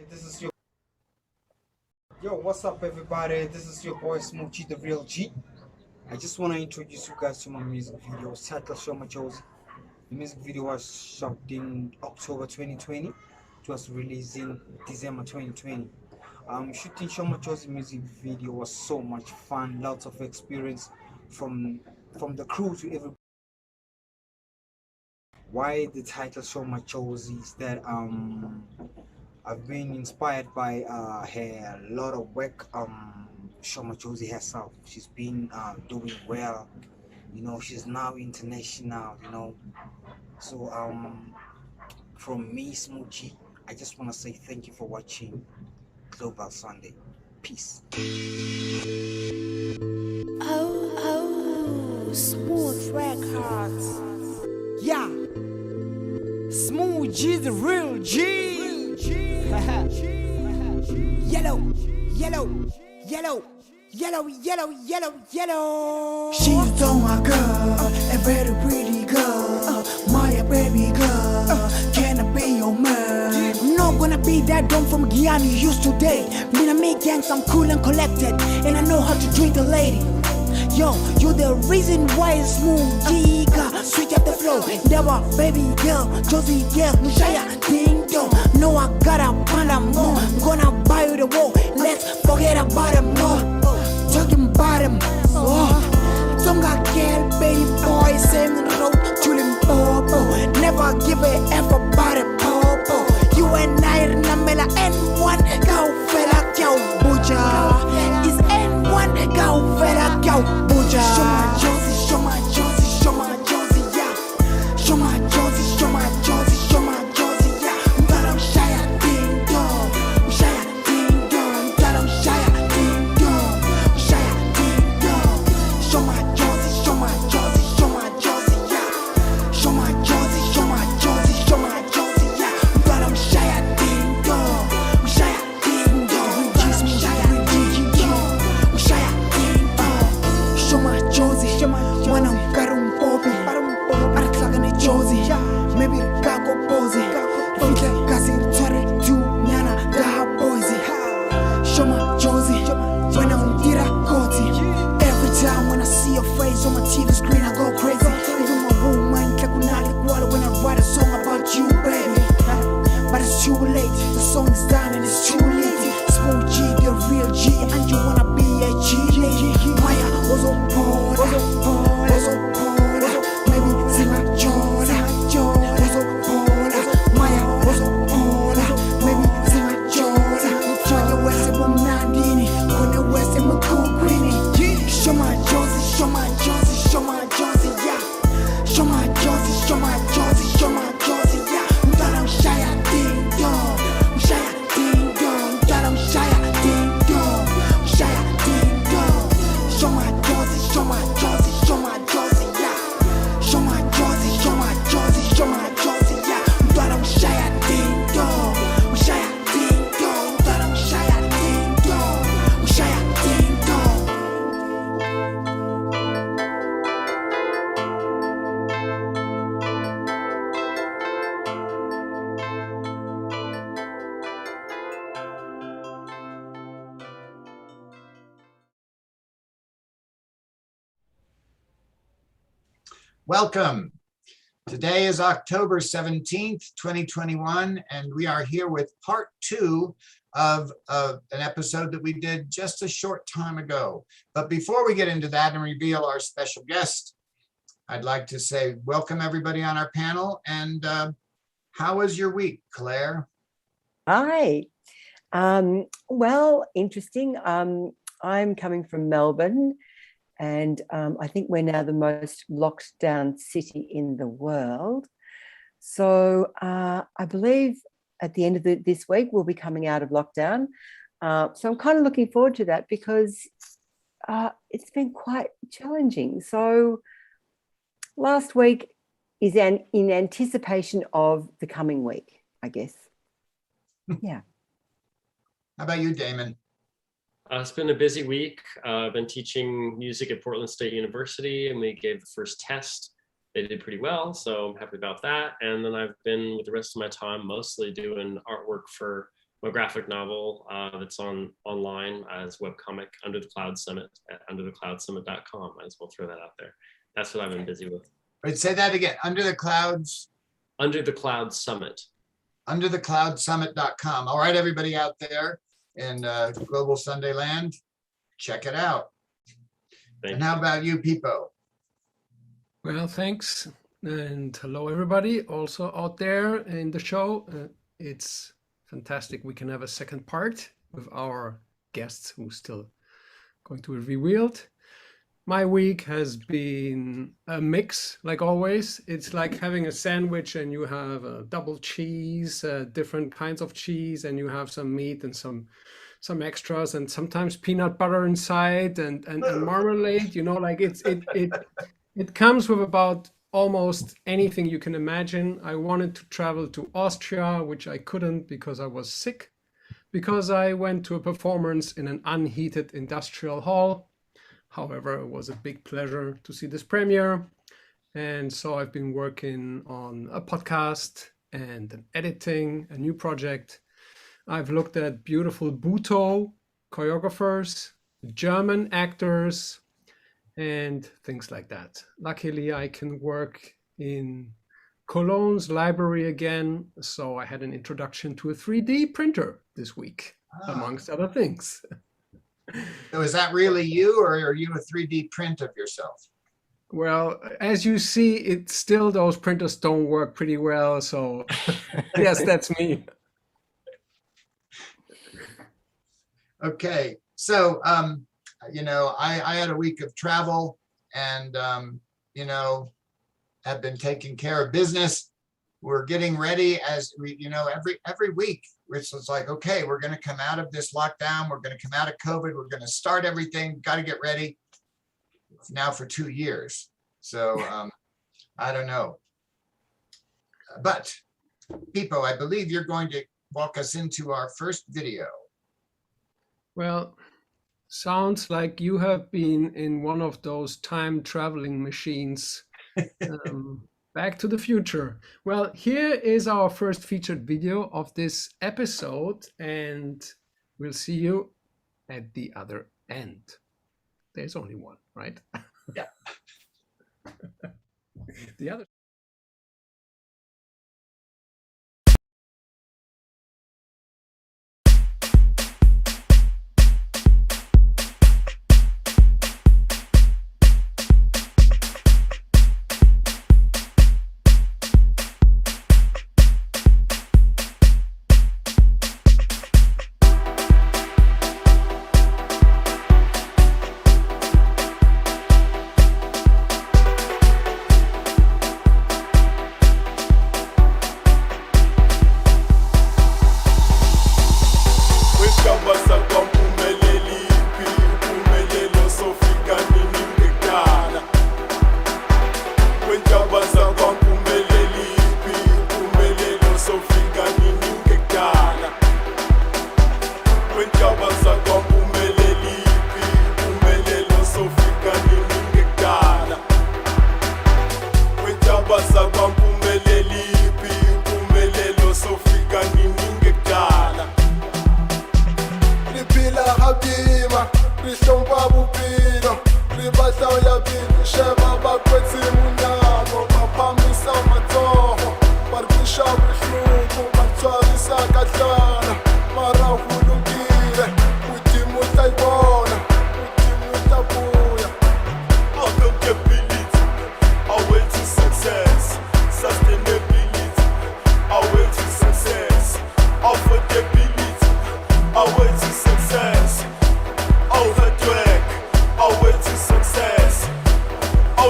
This is your Yo, what's up everybody? This is your boy Smoochie the Real G. I just want to introduce you guys to my music video. It's titled Show My Josie. The music video was shot in October 2020. It was released in December 2020. Shooting Show My Josie music video was so much fun, lots of experience from the crew to everybody. Why the title Show My Josie is that I've been inspired by her lot of work. Shoma Josie herself, she's been doing well. She's now international. So from me, Smoochie, I just want to say thank you for watching Global Sunday. Peace. Oh, smooth records. Yeah, Smooth G the real G. Yellow, yellow, yellow, yellow, yellow, yellow, yellow. She's all my girl, a very pretty girl, my baby girl. Can I be your man? I'm not gonna be that dumb from Guyana you used to date. Me and me gangs, I'm cool and collected, and I know how to treat a lady. Yo, you're the reason why it's Smooth G got switch up the flow. Never baby girl, Josie girl, Shaya, ding dong. No, I got a panda more. I'm gonna buy you the wall. Let's forget about them more. Talking about them. Don't got girl, baby boy, same road, chillin' popo. Never give a F about it, popo. You and I, Namela, N1, go fella, cow, butcher. Is N1, go fella, cow, butcher. Show my Josie, show my Josie, show my Josie, yeah. Show my Josie, show my Josie, show my Josie, yeah. But I'm shy, ding dong. I'm shy, ding dong. But I'm shy, ding dong. I'm shy, ding dong. Show my Josie, show my Josie, show my Josie, yeah. Show my Josie, show my Josie, show my Josie, yeah. But I'm shy, ding dong. I'm shy, ding dong. I'm shy, ding dong. I'm shy, ding dong. Show my Josie, show my Josie. When I'm got un popi, para clagane Josie. Maybe gago pose. Fika kasi tore tu nyana da boise. Show my Josie. When I'm tira koti. Every time when I see your face on my TV screen, I go crazy. Even my woman kakunali Gwala when I write a song about you, baby. But it's too late. The song is done and it's too late. Smooth G, the real G, and you wanna be a G lady. Maya was on board, was on board. Maybe sing like Jordan, was on board. Maya was on board. Maybe sing like Jordan. Try your West and Nandini, when the West and McCool. Show my Josie, show my Josie, show my Josie, yeah. Show my Josie, show my Josie, show my Josie, yeah. But I'm shy, ding dong. I'm shy, ding dong. But I'm shy, ding dong. I'm shy, ding dong. Show my Josie, show my Josie, show my Josie, yeah. Show my Josie, show my Josie, show my Josie, yeah. But I'm shy, ding dong. I'm shy, ding dong. But I'm shy, ding dong. I'm shy, ding dong. Welcome. Today is October 17th, 2021, and we are here with part 2 of an episode that we did just a short time ago. But before we get into that and reveal our special guest, I'd like to say welcome everybody on our panel. And how was your week, Claire? Hi. Well, interesting. I'm coming from Melbourne, and I think we're now the most locked down city in the world. So I believe at the end of this week, we'll be coming out of lockdown. So I'm kind of looking forward to that because it's been quite challenging. So last week is in anticipation of the coming week, I guess. Yeah. How about you, Damon? It's been a busy week. I've been teaching music at Portland State University, and we gave the first test. They did pretty well, so I'm happy about that. And then I've been, with the rest of my time, mostly doing artwork for my graphic novel that's online as webcomic, Under the Cloud Summit at underthecloudsummit.com. I might as well throw that out there. That's what I've been busy with. Wait, say that again. Under the Clouds. Under the Cloud Summit. Underthecloudsummit.com. All right, everybody out there in Global Sunday Land, check it out. And how about you, Pipo? Well, thanks. And hello, everybody also out there in the show. It's fantastic. We can have a second part with our guests who's still going to be revealed. My week has been a mix, like always. It's like having a sandwich and you have a double cheese, different kinds of cheese, and you have some meat and some extras, and sometimes peanut butter inside and marmalade. You know, like it comes with about almost anything you can imagine. I wanted to travel to Austria, which I couldn't because I was sick, because I went to a performance in an unheated industrial hall. However, it was a big pleasure to see this premiere. And so I've been working on a podcast and an editing, a new project. I've looked at beautiful Buto choreographers, German actors, and things like that. Luckily, I can work in Cologne's library again. So I had an introduction to a 3D printer this week, amongst other things. So is that really you, or are you a 3D print of yourself? Well, as you see, it's still, those printers don't work pretty well. So yes, that's me. Okay, so you know, I had a week of travel, and you know, have been taking care of business. We're getting ready, as we, you know, every week, which is like, okay, we're going to come out of this lockdown. We're going to come out of COVID. We're going to start everything. Got to get ready. It's now for 2 years. So I don't know. But Pipo, I believe you're going to walk us into our first video. Well, sounds like you have been in one of those time traveling machines. Back to the future. Well, here is our first featured video of this episode, and we'll see you at the other end. There's only one, right? Yeah. The other.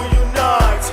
Unite,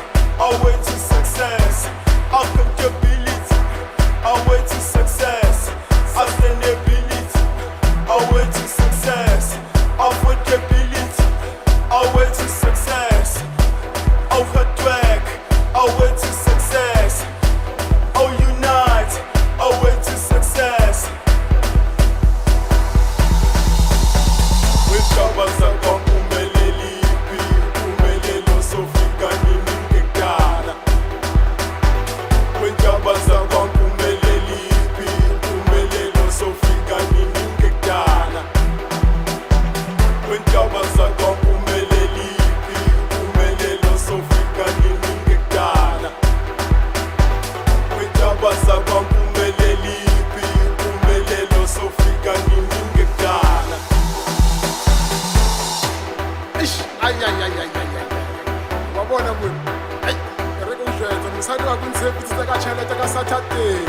mosadi wa go ntshepeditse ka tšhelete ka Saturday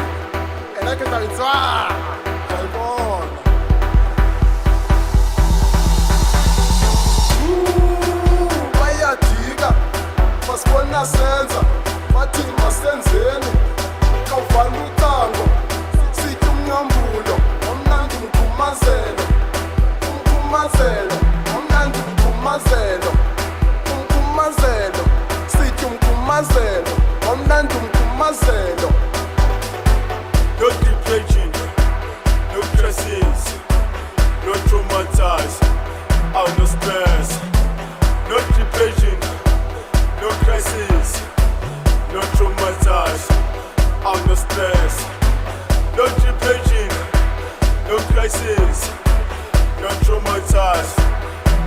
ene ke tla itswa ka e bona bayadika masibona senza bathi masenzeni kawuvana ucango sithi umnyambulo omnandi umkhumazelo omnandi umkhumazelo sithi umkhumazelo omnandi umkhumazelo. No depression, no crisis, no traumatized, out no stress. No depression, no crisis, no traumatized, out no stress. No depression, no crisis, no traumatized,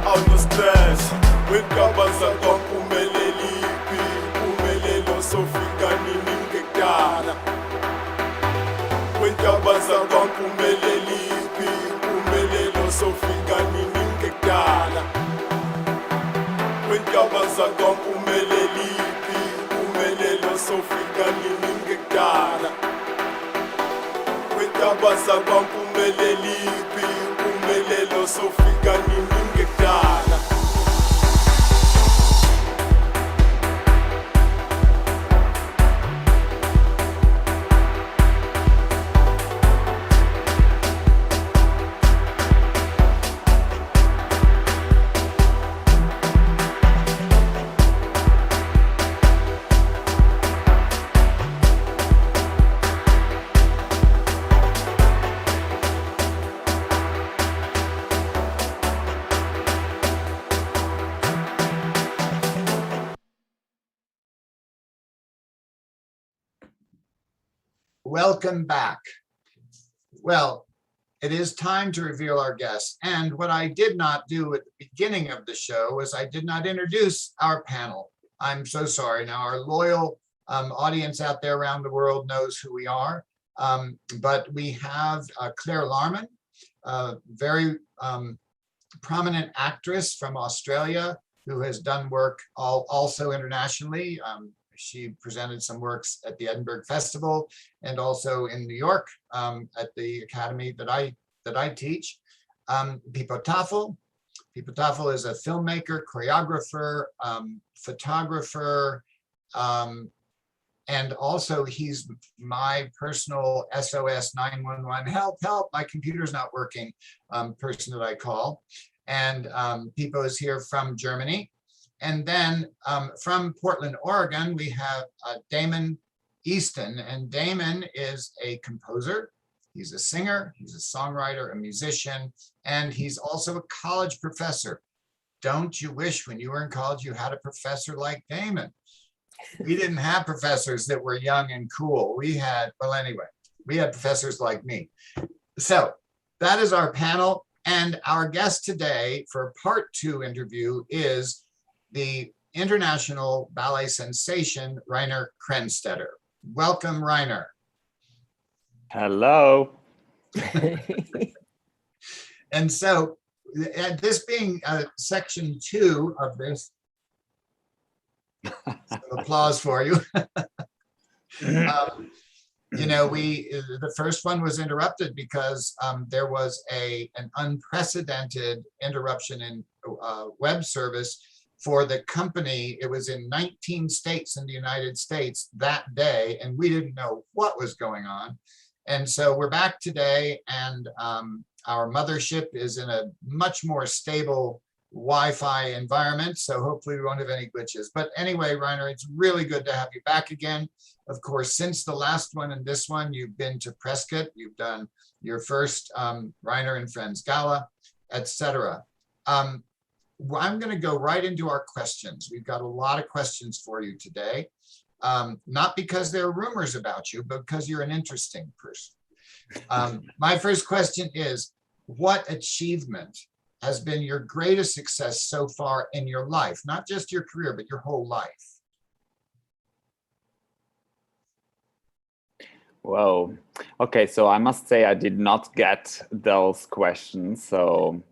out no stress. Wekabaza kwa kumelelipi, kumelelo sofika nini ngekala. Wekabaza kwa kumelelipi, kumelelo sofika nini ngekala. Wekabaza kwa kumelelipi, kumelelo sofika nini ngekala. Wekabaza kwa kumelelipi, kumelelo sofika nini ngekala. Welcome back. Well, it is time to reveal our guests. And what I did not do at the beginning of the show was I did not introduce our panel. I'm so sorry. Now, our loyal audience out there around the world knows who we are. But we have Claire Larman, a very prominent actress from Australia who has done work also internationally. She presented some works at the Edinburgh Festival and also in New York at the academy that I teach. Pippo Tafel. Pippo Tafel is a filmmaker, choreographer, photographer, and also he's my personal SOS 911 help, my computer's not working person that I call. And Pippo is here from Germany. And then from Portland, Oregon, we have Damon Easton. And Damon is a composer. He's a singer, he's a songwriter, a musician, and he's also a college professor. Don't you wish when you were in college you had a professor like Damon? We didn't have professors that were young and cool. We had professors like me. So that is our panel. And our guest today for part 2 interview is the international ballet sensation, Rainer Krenstetter. Welcome, Rainer. Hello. And so this being section 2 of this, applause for you. You know, the first one was interrupted because there was an unprecedented interruption in web service for the company. It was in 19 states in the United States that day, and we didn't know what was going on. And so we're back today, and our mothership is in a much more stable Wi-Fi environment, so hopefully we won't have any glitches. But anyway, Rainer, it's really good to have you back again. Of course, since the last one and this one, you've been to Prescott, you've done your first Rainer and Friends Gala, etc. I'm going to go right into our questions. We've got a lot of questions for you today, not because there are rumors about you, but because you're an interesting person. My first question is, what achievement has been your greatest success so far in your life? Not just your career, but your whole life. Whoa. Okay, so I must say I did not get those questions, so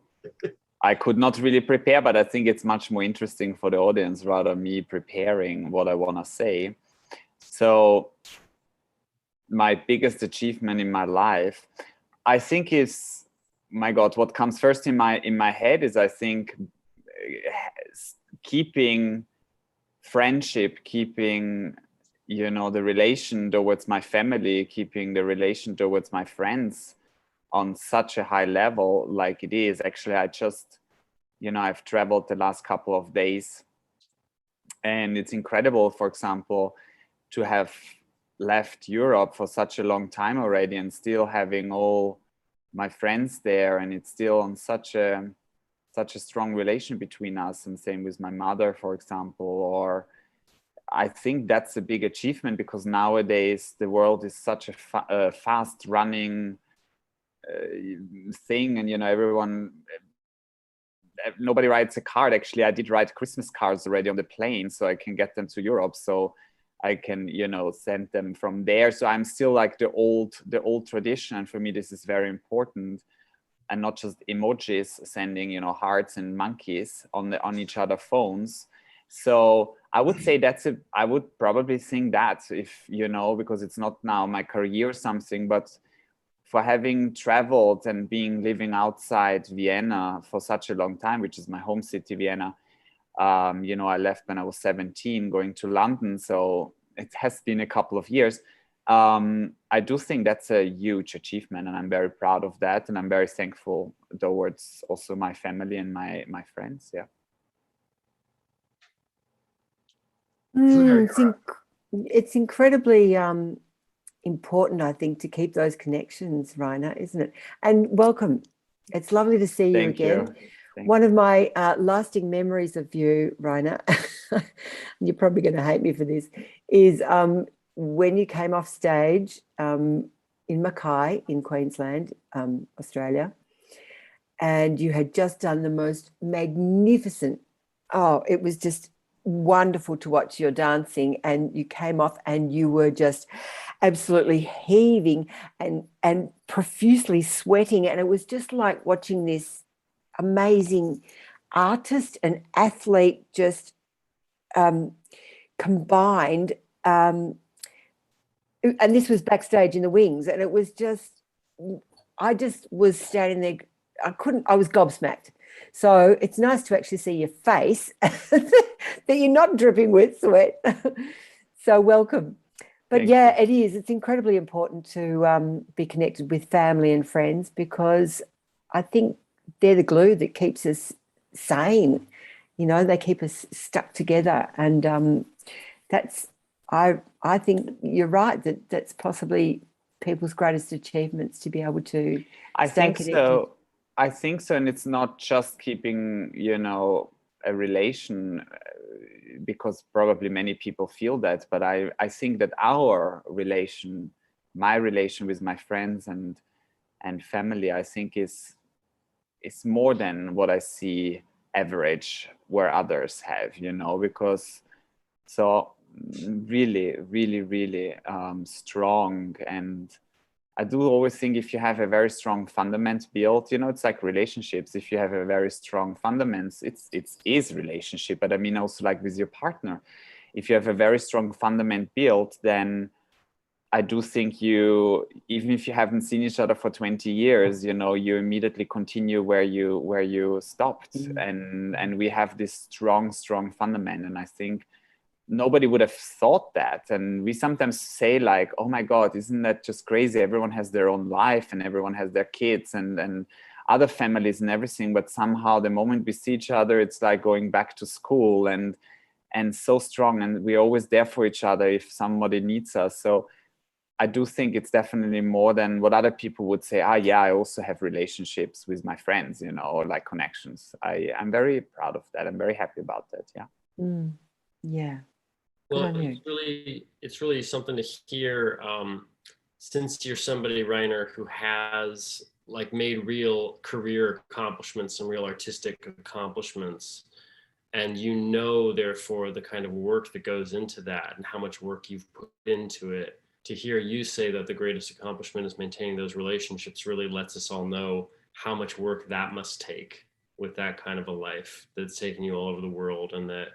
I could not really prepare, but I think it's much more interesting for the audience, rather me preparing what I want to say. So my biggest achievement in my life, I think, is, my God, what comes first in my head is, I think, keeping friendship, keeping, you know, the relation towards my family, keeping the relation towards my friends on such a high level like it is. Actually, I just, you know, I've traveled the last couple of days, and it's incredible, for example, to have left Europe for such a long time already and still having all my friends there, and it's still on such a strong relation between us, and same with my mother, for example. Or I think that's a big achievement, because nowadays the world is such a fast running thing, and, you know, everyone, nobody writes a card. Actually, I did write Christmas cards already on the plane, so I can get them to Europe, so I can, you know, send them from there. So I'm still like the old tradition, and for me this is very important, and not just emojis sending, you know, hearts and monkeys on each other phones. So I would say I would probably think that, if, you know, because it's not now my career or something, but for having traveled and living outside Vienna for such a long time, which is my home city, Vienna. You know, I left when I was 17, going to London, so it has been a couple of years. I do think that's a huge achievement, and I'm very proud of that, and I'm very thankful towards also my family and my friends. Yeah. It's incredibly important, I think, to keep those connections, Rainer, isn't it? And welcome. It's lovely to see you again. One of my lasting memories of you, Rainer, you're probably going to hate me for this, is when you came off stage in Mackay in Queensland, Australia, and you had just done the most magnificent, it was just wonderful to watch your dancing, and you came off and you were just absolutely heaving and profusely sweating, and it was just like watching this amazing artist and athlete just combined, and this was backstage in the wings, and it was just, I just was standing there, I was gobsmacked. So it's nice to actually see your face that you're not dripping with sweat. So welcome. But yeah, it is. It's incredibly important to be connected with family and friends, because I think they're the glue that keeps us sane. You know, they keep us stuck together. And I think you're right, that's possibly people's greatest achievements, to be able to stay connected. I think so. And it's not just keeping, you know, a relation, because probably many people feel that, but I think that our relation, my relation with my friends and family, I think is more than what I see average where others have, you know, because so really, really, really strong. And I do always think, if you have a very strong fundament built, you know, it's like relationships. If you have a very strong fundamentals, it is relationship. But I mean, also like with your partner, if you have a very strong fundament built, then I do think you, even if you haven't seen each other for 20 years, you know, you immediately continue where you stopped. And we have this strong fundament. And I think nobody would have thought that. And we sometimes say like, oh my God, isn't that just crazy? Everyone has their own life, and everyone has their kids and other families and everything. But somehow the moment we see each other, it's like going back to school, and so strong. And we're always there for each other if somebody needs us. So I do think it's definitely more than what other people would say. Yeah, I also have relationships with my friends, you know, or like connections. I'm very proud of that. I'm very happy about that. Yeah. Yeah. Well, it's really something to hear, since you're somebody, Rainer, who has like made real career accomplishments and real artistic accomplishments, and you know, therefore, the kind of work that goes into that and how much work you've put into it. To hear you say that the greatest accomplishment is maintaining those relationships really lets us all know how much work that must take, with that kind of a life that's taken you all over the world, and that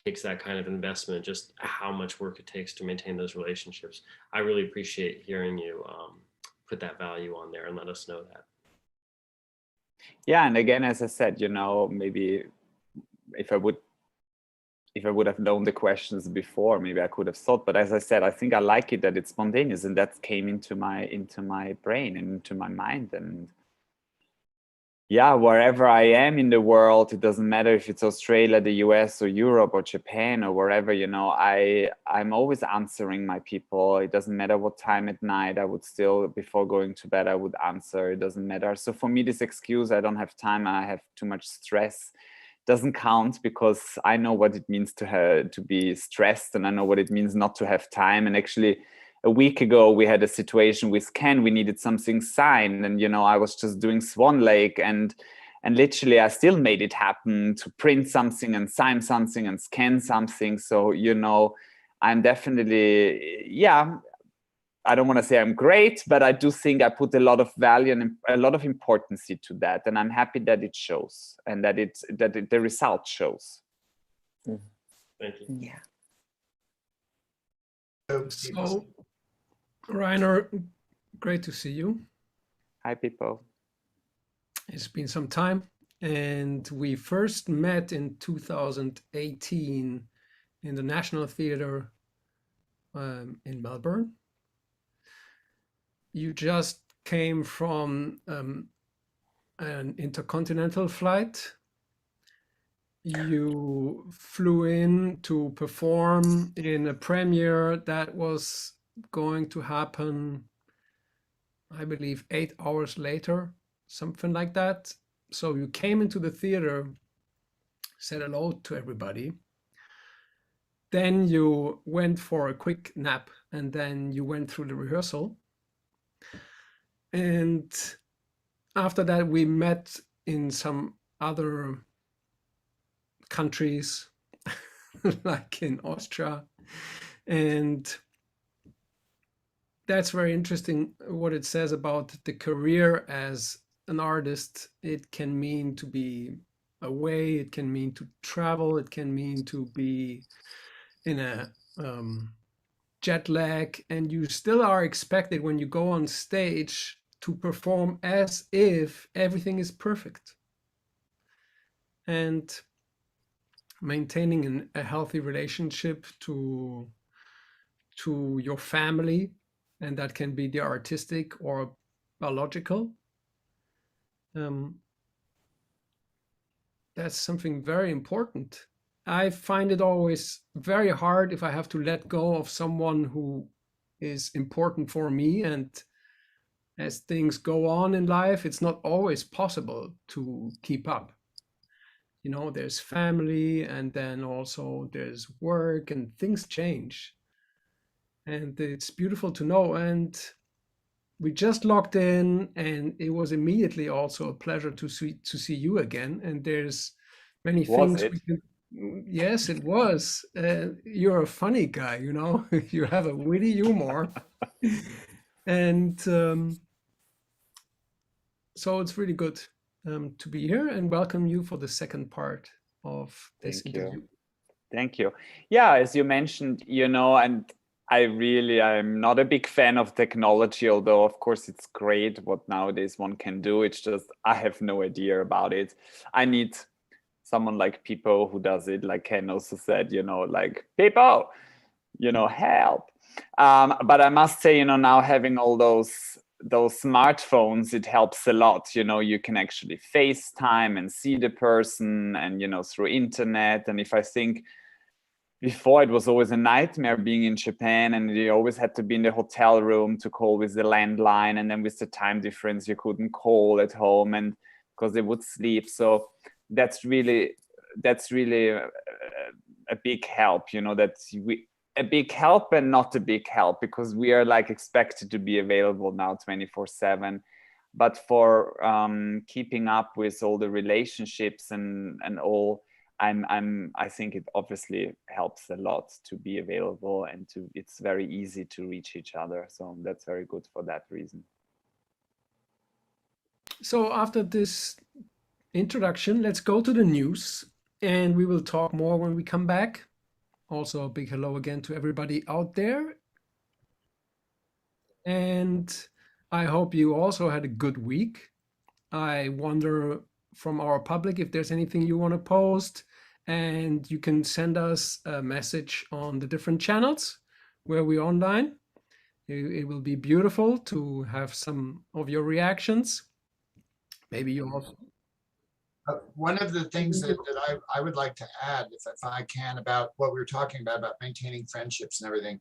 takes that kind of investment, just how much work it takes to maintain those relationships. I really appreciate hearing you put that value on there and let us know that. Yeah, and again, as I said, maybe if I would have known the questions before, maybe I could have thought. But as I said, I think I like it that it's spontaneous, and that came into my brain and into my mind. And yeah, wherever I am in the world, it doesn't matter if it's Australia, the US, or Europe, or Japan, or wherever, I'm always answering my people. It doesn't matter what time at night. I would still, before going to bed, I would answer. It doesn't matter. So for me, this excuse, I don't have time, I have too much stress, doesn't count, because I know what it means to be stressed, and I know what it means not to have time. And actually, a week ago, we had a situation with Ken. We needed something signed, and I was just doing Swan Lake, and literally I still made it happen to print something and sign something and scan something. So I'm definitely, yeah, I don't want to say I'm great, but I do think I put a lot of value and a lot of importance to that, and I'm happy that it shows and that the result shows. Thank you. Yeah. So, Rainer, great to see you. Hi, people. It's been some time, and we first met in 2018 in the National Theatre in Melbourne. You just came from an intercontinental flight. You flew in to perform in a premiere that was going to happen, I believe, 8 hours later, something like that. So you came into the theater, said hello to everybody. Then you went for a quick nap, and then you went through the rehearsal. And after that, we met in some other countries, like in Austria. And that's very interesting what it says about the career as an artist. It can mean to be away, it can mean to travel, it can mean to be in a jet lag, and you still are expected when you go on stage to perform as if everything is perfect. And maintaining a healthy relationship to your family, and that can be the artistic or biological. That's something very important. I find it always very hard if I have to let go of someone who is important for me, and as things go on in life, it's not always possible to keep up. There's family, and then also there's work, and things change. And it's beautiful to know. And we just logged in, and it was immediately also a pleasure to see you again. And there's many things we can. Yes, it was. You're a funny guy, you have a witty humor. And so it's really good to be here and welcome you for the second part of this interview. Thank you. Yeah, as you mentioned, and I'm not a big fan of technology, although of course it's great what nowadays one can do. It's just, I have no idea about it. I need someone like People who does it, like Ken also said, like People, help. But I must say, now having all those smartphones, it helps a lot. You can actually FaceTime and see the person, and through internet. And if I think before, it was always a nightmare being in Japan, and you always had to be in the hotel room to call with the landline, and then with the time difference you couldn't call at home, and because they would sleep. So that's really a big help, a big help and not a big help, because we are like expected to be available now 24/7. But for keeping up with all the relationships and all, I think it obviously helps a lot to be available, and it's very easy to reach each other. So that's very good for that reason. So after this introduction, let's go to the news, and we will talk more when we come back. Also, a big hello again to everybody out there. And I hope you also had a good week. I wonder from our public if there's anything you want to post, and you can send us a message on the different channels where we're online. It will be beautiful to have some of your reactions. Maybe you also. One of the things that I would like to add, if I can, about what we were talking about maintaining friendships and everything.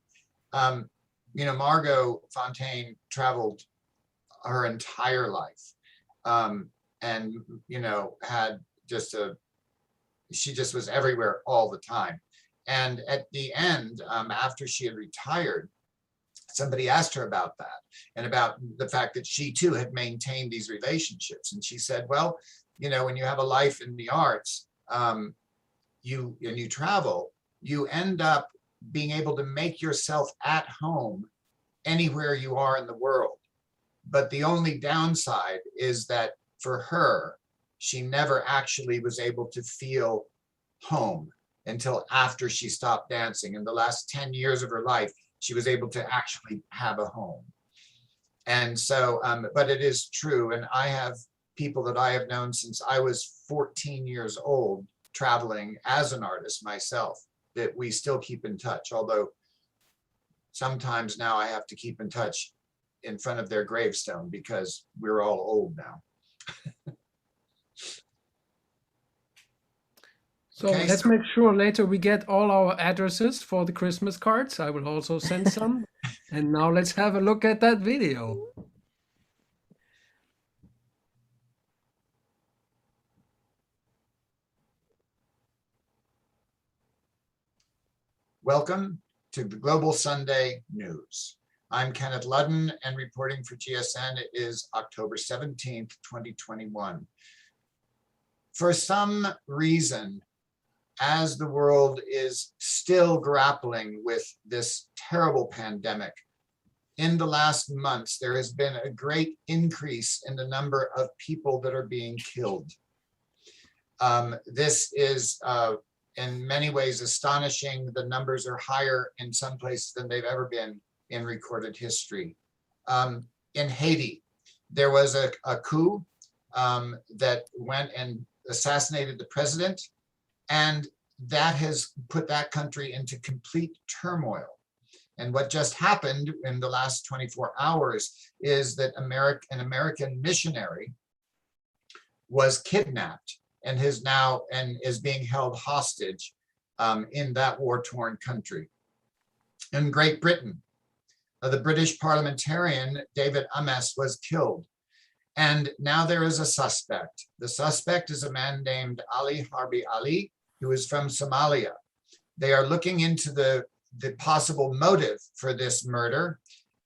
You know, Margot Fontaine traveled her entire life, and, you know, had just she just was everywhere all the time. And at the end, after she had retired, somebody asked her about that and about the fact that she too had maintained these relationships. And she said, well, you know, when you have a life in the arts, you travel, you end up being able to make yourself at home anywhere you are in the world. But the only downside is that for her, she never actually was able to feel home until after she stopped dancing. In the last 10 years of her life, she was able to actually have a home. And so, but it is true. And I have people that I have known since I was 14 years old, traveling as an artist myself, that we still keep in touch. Although sometimes now I have to keep in touch in front of their gravestone because we're all old now. So Okay, let's make sure later we get all our addresses for the Christmas cards. I will also send some. And now let's have a look at that video. Welcome to the Global Sunday News. I'm Kenneth Ludden, and reporting for GSN. It is October 17th, 2021. For some reason, as the world is still grappling with this terrible pandemic, in the last months, there has been a great increase in the number of people that are being killed. This is in many ways astonishing. The numbers are higher in some places than they've ever been in recorded history. In Haiti, there was a coup that went and assassinated the president, and that has put that country into complete turmoil. And what just happened in the last 24 hours is that an American missionary was kidnapped and is being held hostage in that war-torn country. In Great Britain, the British parliamentarian David Ames was killed. And now there is a suspect. The suspect is a man named Ali Harbi Ali, who is from Somalia. They are looking into the possible motive for this murder.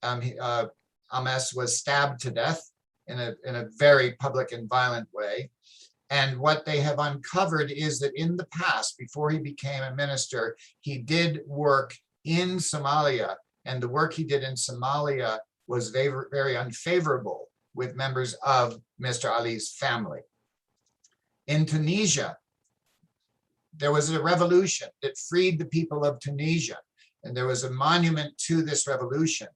Ames was stabbed to death in a very public and violent way. And what they have uncovered is that in the past, before he became a minister, he did work in Somalia, and the work he did in Somalia was very, very unfavorable with members of Mr. Ali's family. In Tunisia, there was a revolution that freed the people of Tunisia, and there was a monument to this revolution.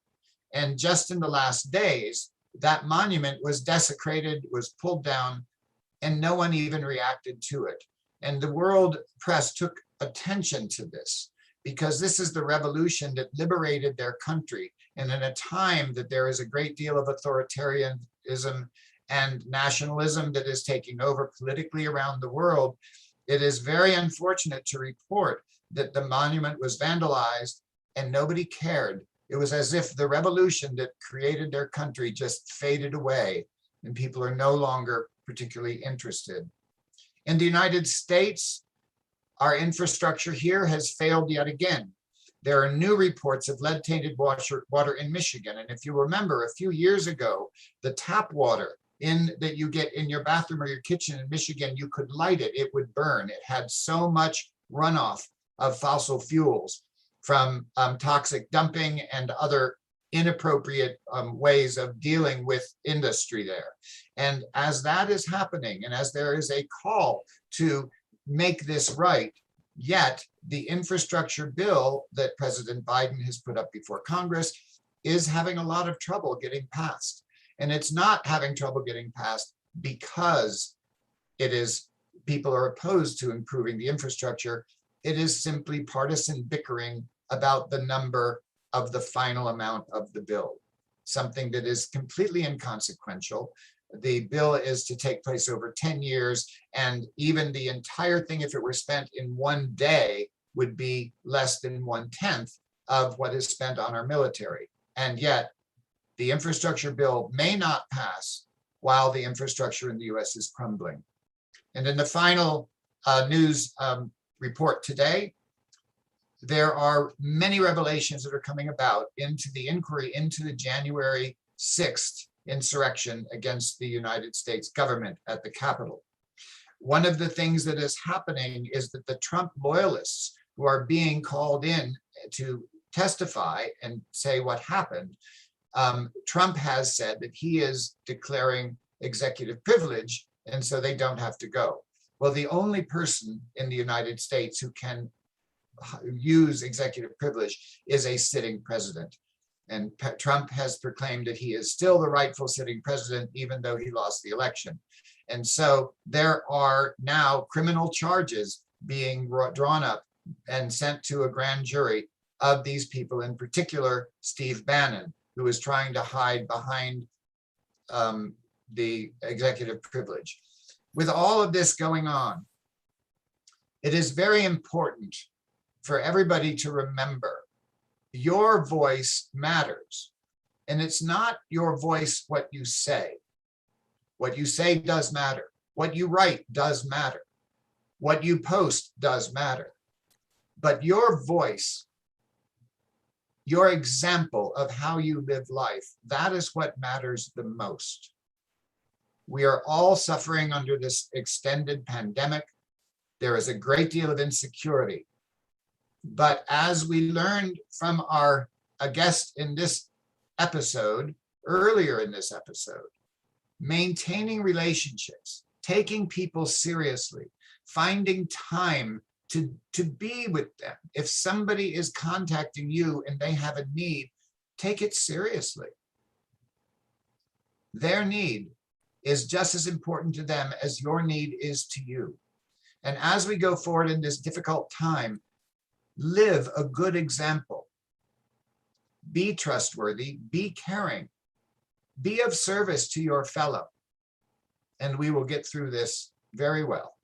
And just in the last days, that monument was desecrated, was pulled down, and no one even reacted to it. And the world press took attention to this because this is the revolution that liberated their country. And in a time that there is a great deal of authoritarianism and nationalism that is taking over politically around the world, it is very unfortunate to report that the monument was vandalized and nobody cared. It was as if the revolution that created their country just faded away and people are no longer particularly interested. In the United States, our infrastructure here has failed yet again. There are new reports of lead-tainted water in Michigan. And if you remember, a few years ago, the tap water that you get in your bathroom or your kitchen in Michigan, you could light it, it would burn. It had so much runoff of fossil fuels from toxic dumping and other inappropriate ways of dealing with industry there. And as that is happening, and as there is a call to make this right, Yet the infrastructure bill that President Biden has put up before Congress is having a lot of trouble getting passed. And it's not having trouble getting passed because people are opposed to improving the infrastructure. It is simply partisan bickering about the number of the final amount of the bill, something that is completely inconsequential. The bill is to take place over 10 years, and even the entire thing, if it were spent in one day, would be less than 1/10 of what is spent on our military. And yet, the infrastructure bill may not pass while the infrastructure in the US is crumbling. And in the final news report today, there are many revelations that are coming about into the inquiry into the January 6th insurrection against the United States government at the Capitol. One of the things that is happening is that the Trump loyalists who are being called in to testify and say what happened, Trump has said that he is declaring executive privilege, and so they don't have to go. Well, the only person in the United States who can use executive privilege is a sitting president. And Trump has proclaimed that he is still the rightful sitting president, even though he lost the election. And so there are now criminal charges being drawn up and sent to a grand jury of these people, in particular, Steve Bannon, who is trying to hide behind the executive privilege. With all of this going on, it is very important for everybody to remember your voice matters. And it's not your voice what you say. What you say does matter. What you write does matter. What you post does matter. But your voice, your example of how you live life, that is what matters the most. We are all suffering under this extended pandemic. There is a great deal of insecurity. But as we learned from a guest in this episode, earlier in this episode, maintaining relationships, taking people seriously, finding time to be with them. If somebody is contacting you and they have a need, take it seriously. Their need is just as important to them as your need is to you. And as we go forward in this difficult time, live a good example. Be trustworthy, be caring, be of service to your fellow, and we will get through this very well.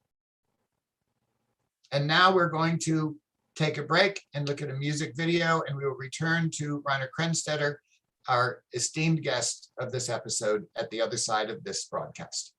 And now we're going to take a break and look at a music video, and we will return to Rainer Krenstetter, our esteemed guest of this episode, at the other side of this broadcast.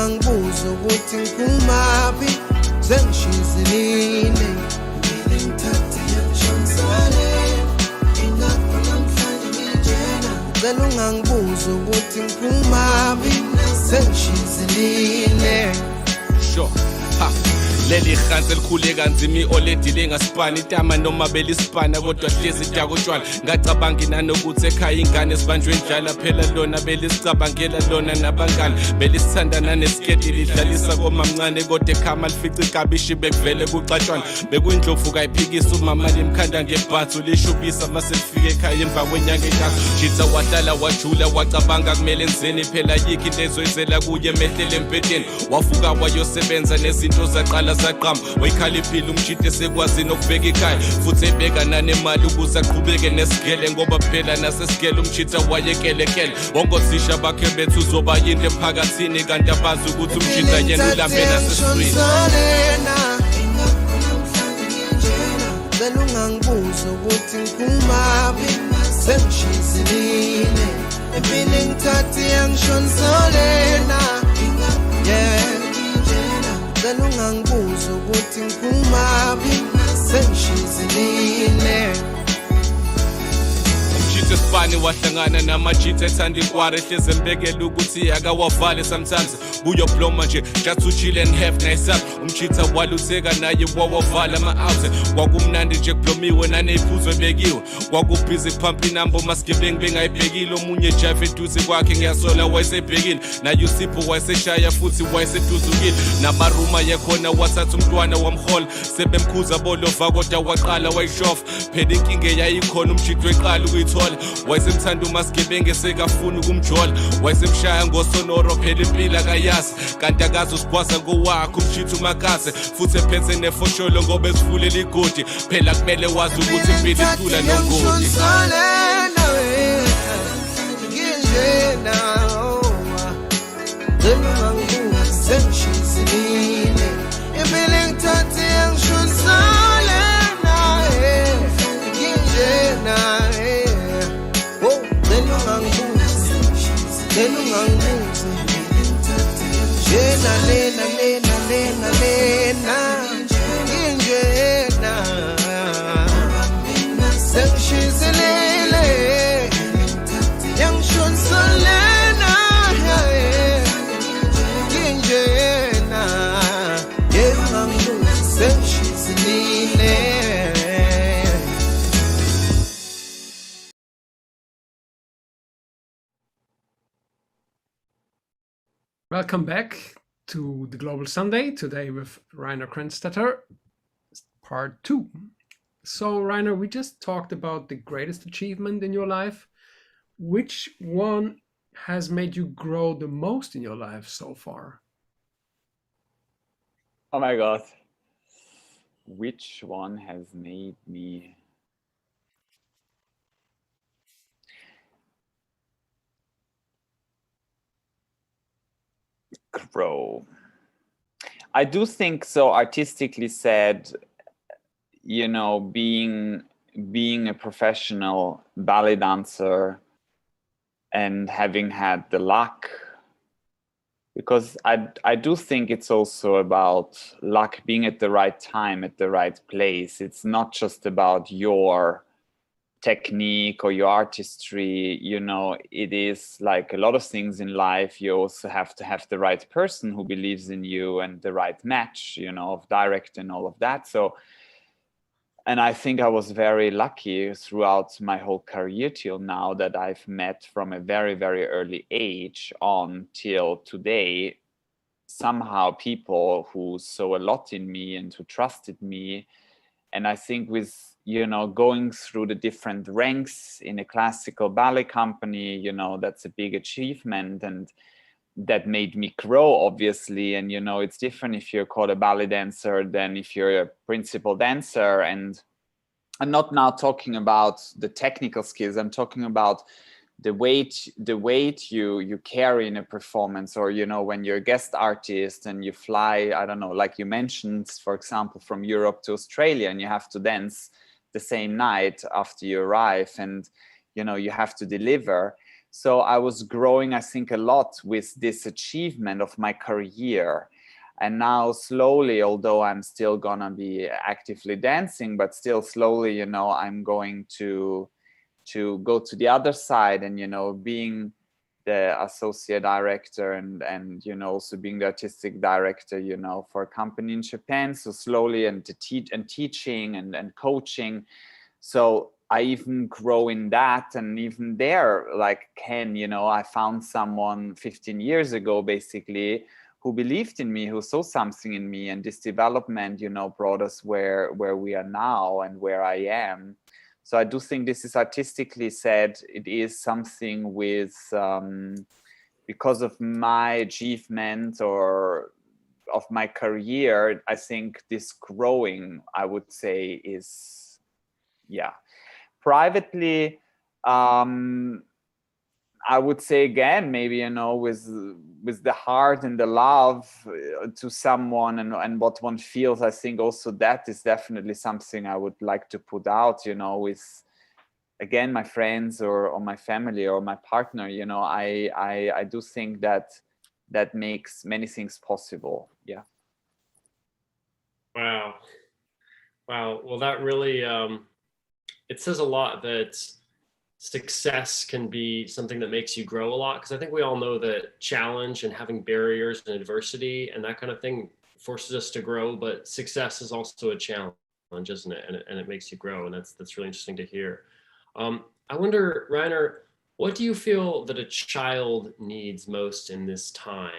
Ungangibuza ukuthi ngiphumaphi sengishizilile ngile ngithathe yangishonsale ingakho namhlanje ngiyinjena cela ungangibuza ukuthi ngiphumaphi sengishizilile sure ha leli khansi elikhule kanzima oledile ngaspani itama noma belisipana kodwa hlezi idakotshwana ngacabanga nanokuthi ekhaya ingane sibanjwe indlala phela lona belisicabangela lona nabangani belisithandana nesiketi lidlalisa komamncane kodwa ekhama lifica ikabishi bekuvele kucatshwana bekuyindlovu kayiphikisa umama limkhanda ngebhathu lishubisa mase lifike ekhaya emva kwenyanga entathu jitsa wahlala wajula wacabanga kumele enzeni phela yikho into ezoyizela kuye emehlele empedeni wafuka wayosebenza nezinto zaqala zaqama wayikhaliphile umshite sekwazi nokubeka ekhaya futhi ebeka nanemali ukuze aqhubeke nesigele ngoba phela nasesigele umshita wayekelekele wongothisha bakhe bethu uzoba yinto emphakathini kanti abazi ukuthi umshita yena ulambe nasesizweni cela ungangibuza ukuthi ngiphumaphi sengishizilile empini ngithathe yangishonsolena yeah Cela ungangibuza ukuthi ngiphumaphi sengishizilile. Umjitha Spani wahlangana namajitha ethanda inkwara ehlezi embekela ukuthi akawavale sometimes buyo bloma nje just uchill and have nice up. Umjitha walutheka naye wawavala ama-out kwakumnandi nje kublomiwe naney'phuzo ebekiwe kwakubhizi kuphampa inambo maskibeng bengayibhekile omunye jive eduze kwakhe ngiyasola wayesebhekile naye usipho wayeseshaya futhi wayeseduzukile namaruma yekhona wathatha umntwana wamhola sebemkhuza bolova kodwa waqala wayishofa phela inkinga yayikhona umjitha weqala ukuyithola wayesemthanda umaskibeng esekafuna ukumjola wayesemshaya ngosonoro phela impilo akayazi kanti akazi usigwaza ngowakho umjitha umakase futhi ephethe nefosholo ngoba esivulela igodi phela kumele wazi ukuthi impilo isula nongodi. Welcome back to the Global Sunday, today with Rainer Krenstetter, part 2. So, Rainer, we just talked about the greatest achievement in your life. Which one has made you grow the most in your life so far? Oh my God. Which one has made me grow? I do think so, artistically said, you know, being a professional ballet dancer and having had the luck, because I do think it's also about luck, being at the right time, at the right place. It's not just about your technique or your artistry, you know, it is like a lot of things in life. You also have to have the right person who believes in you and the right match, you know, of direct and all of that. So, and I think I was very lucky throughout my whole career till now that I've met from a very, very early age on till today, somehow people who saw a lot in me and who trusted me. And I think with, you know, going through the different ranks in a classical ballet company, you know, that's a big achievement and that made me grow, obviously. And, you know, it's different if you're called a ballet dancer than if you're a principal dancer. And I'm not now talking about the technical skills. I'm talking about the weight you carry in a performance, or, you know, when you're a guest artist and you fly, I don't know, like you mentioned, for example, from Europe to Australia, and you have to dance the same night after you arrive, and, you know, you have to deliver. So I was growing, I think, a lot with this achievement of my career. And now slowly, although I'm still gonna be actively dancing, but still slowly, you know, I'm going to go to the other side and, you know, being the associate director and you know, also being the artistic director, you know, for a company in Japan. So slowly, and teaching and coaching. So I even grow in that, and even there, like Ken, you know, I found someone 15 years ago, basically, who believed in me, who saw something in me, and this development, you know, brought us where we are now and where I am. So I do think this is artistically said, it is something with, because of my achievement or of my career, I think this growing, I would say, is, yeah. Privately, I would say again, maybe, you know, with the heart and the love to someone and what one feels, I think also that is definitely something I would like to put out, you know, with, again, my friends or my family or my partner, you know, I do think that makes many things possible. Yeah. Wow. Wow. Well, that really, it says a lot that success can be something that makes you grow a lot. Because I think we all know that challenge and having barriers and adversity and that kind of thing forces us to grow. But success is also a challenge, isn't it? And it makes you grow. And that's really interesting to hear. I wonder, Reiner, what do you feel that a child needs most in this time,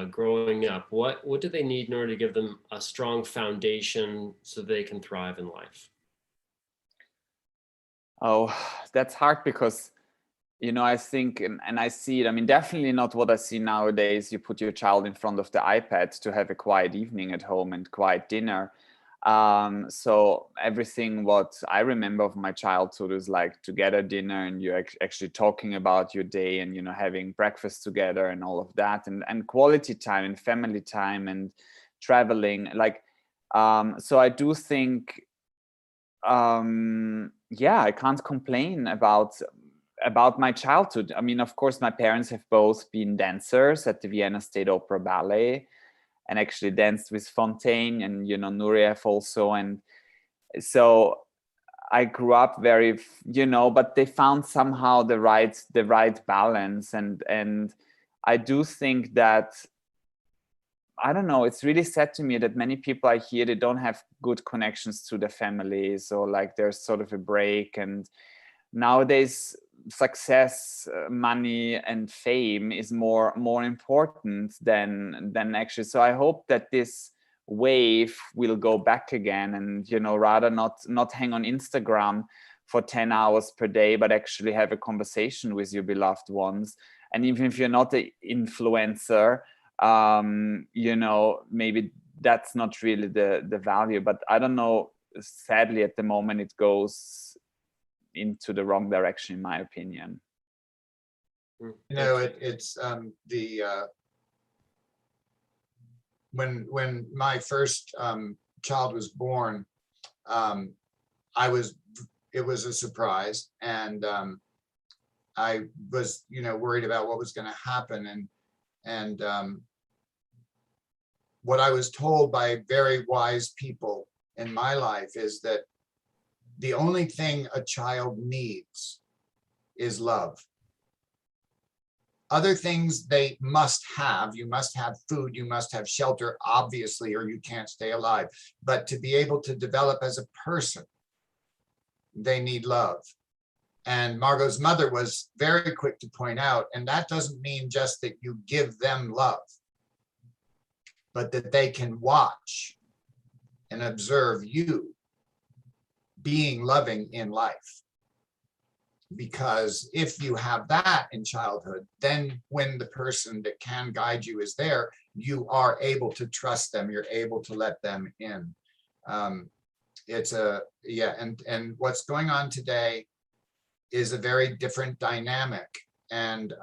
growing up? What do they need in order to give them a strong foundation so they can thrive in life? Oh, that's hard because, you know, I think, and I see it, I mean, definitely not what I see nowadays. You put your child in front of the iPad to have a quiet evening at home and quiet dinner. So everything what I remember of my childhood is like together dinner, and you're actually talking about your day, and, you know, having breakfast together and all of that, and quality time and family time and traveling. Like, so I do think, yeah, I can't complain about my childhood. I mean, of course, my parents have both been dancers at the Vienna State Opera Ballet, and actually danced with Fontaine and, you know, Nureyev also. And so I grew up very, you know, but they found somehow the right balance. And I do think that, I don't know, it's really sad to me that many people I hear, they don't have good connections to their families, or like there's sort of a break. And nowadays, success, money and fame is more important than actually. So I hope that this wave will go back again, and, you know, rather not hang on Instagram for 10 hours per day, but actually have a conversation with your beloved ones. And even if you're not an influencer, you know, maybe that's not really the value. But I don't know, sadly at the moment it goes into the wrong direction, in my opinion. You know, it's when my first child was born, it was a surprise, and I was, you know, worried about what was going to happen, and what I was told by very wise people in my life is that the only thing a child needs is love. Other things they must have. You must have food, you must have shelter, obviously, or you can't stay alive. But to be able to develop as a person, they need love. And Margot's mother was very quick to point out, and that doesn't mean just that you give them love, but that they can watch and observe you being loving in life. Because if you have that in childhood, then when the person that can guide you is there, you are able to trust them, you're able to let them in. It's a, yeah, and what's going on today is a very different dynamic. And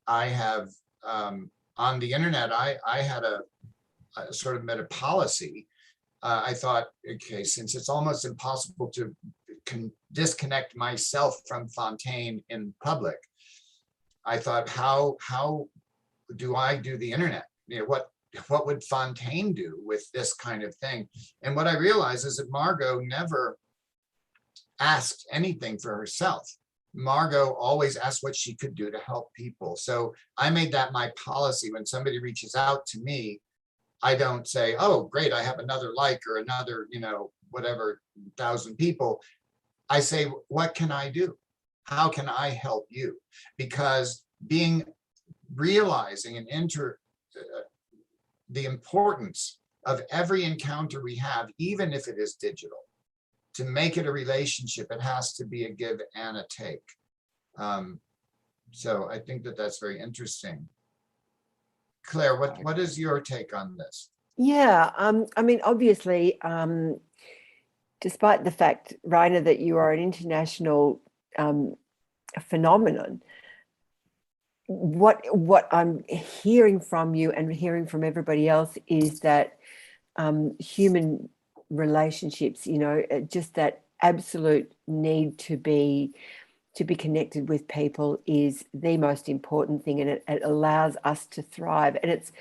I have, on the internet, I had a sort of made a policy. I thought, okay, since it's almost impossible to disconnect myself from Fontaine in public, I thought, how do I do the internet? You know, what would Fontaine do with this kind of thing? And what I realized is that Margot never asked anything for herself. Margot always asked what she could do to help people. So I made that my policy. When somebody reaches out to me, I don't say, oh, great, I have another like or another, you know, whatever, 1,000 people. I say, what can I do? How can I help you? Because realizing and the importance of every encounter we have, even if it is digital, to make it a relationship, it has to be a give and a take. So I think that that's very interesting. Claire, what is your take on this? Yeah, I mean, obviously, despite the fact, Reiner, that you are an international phenomenon, what I'm hearing from you and hearing from everybody else is that human relationships, you know, just that absolute need to be connected with people is the most important thing, and it allows us to thrive. And it's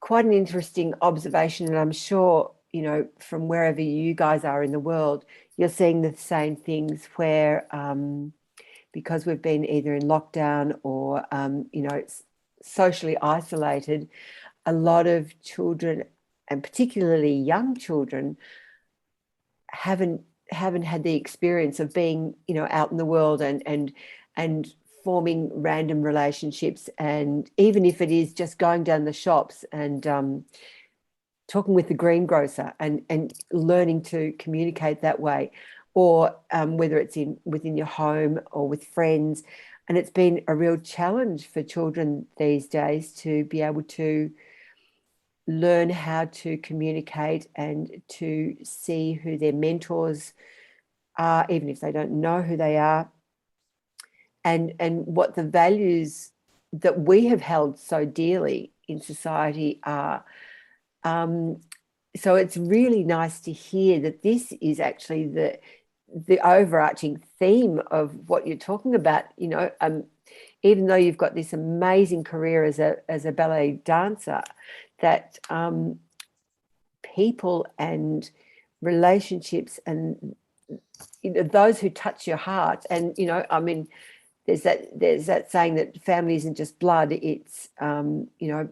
quite an interesting observation, and I'm sure, you know, from wherever you guys are in the world, you're seeing the same things where because we've been either in lockdown or, you know, socially isolated, a lot of children, and particularly young children, haven't had the experience of being, you know, out in the world and forming random relationships, and even if it is just going down the shops and talking with the greengrocer and learning to communicate that way, or whether it's within your home or with friends. And it's been a real challenge for children these days to be able to learn how to communicate and to see who their mentors are, even if they don't know who they are, and what the values that we have held so dearly in society are. So it's really nice to hear that this is actually the overarching theme of what you're talking about. You know, even though you've got this amazing career as a ballet dancer, that people and relationships and, you know, those who touch your heart, and, you know, I mean, there's that saying that family isn't just blood, it's you know,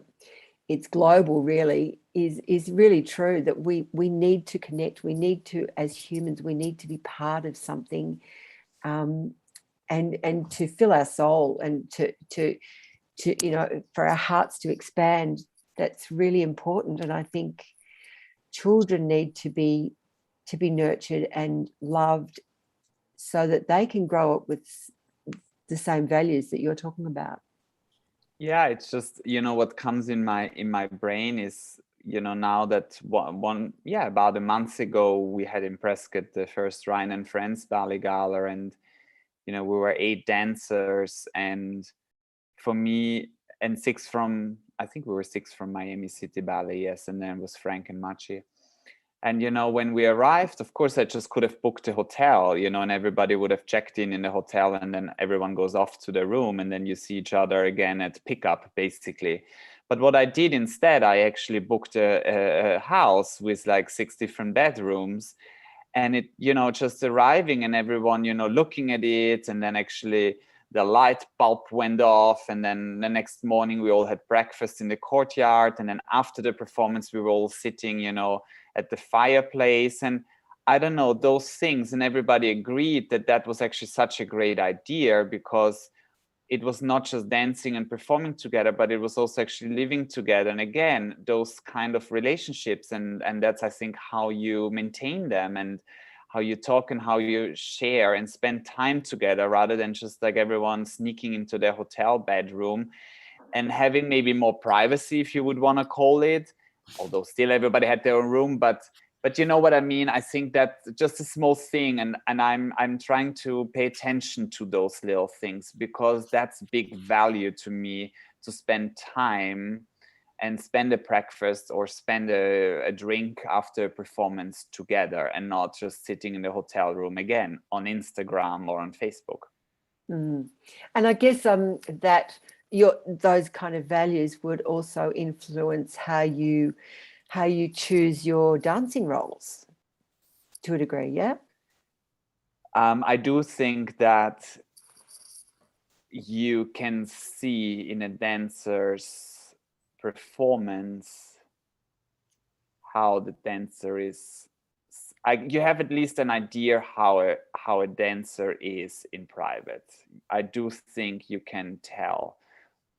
it's global, really, is really true, that we need to connect. We need to, as humans, we need to be part of something, and to fill our soul, and to you know, for our hearts to expand. That's really important. And I think children need to be nurtured and loved so that they can grow up with the same values that you're talking about. Yeah, it's just, you know, what comes in my brain is, you know, now that about a month ago we had in Prescott the first Ryan and Friends Ballet Gala, and, you know, we were 8 dancers, and for me, and 6 from, I think we were 6 from Miami City Ballet, yes, and then was Frank and Machi. And, you know, when we arrived, of course, I just could have booked a hotel, you know, and everybody would have checked in the hotel, and then everyone goes off to their room, and then you see each other again at pickup, basically. But what I did instead, I actually booked a house with like 6 different bedrooms, and it, you know, just arriving and everyone, you know, looking at it, and then actually the light bulb went off, and then the next morning we all had breakfast in the courtyard, and then after the performance we were all sitting, you know, at the fireplace, and I don't know, those things, and everybody agreed that that was actually such a great idea, because it was not just dancing and performing together, but it was also actually living together. And again, those kind of relationships, and that's, I think, how you maintain them, and how you talk and how you share and spend time together, rather than just like everyone sneaking into their hotel bedroom and having maybe more privacy, if you would want to call it, although still everybody had their own room. But you know what I mean? I think that's just a small thing, and I'm trying to pay attention to those little things, because that's big value to me, to spend time and spend a breakfast or spend a drink after a performance together, and not just sitting in the hotel room again on Instagram or on Facebook. And I guess that those kind of values would also influence how you choose your dancing roles to a degree. Yeah. I do think that you can see in a dancer's performance how the dancer is. You have at least an idea how a dancer is in private. I do think you can tell.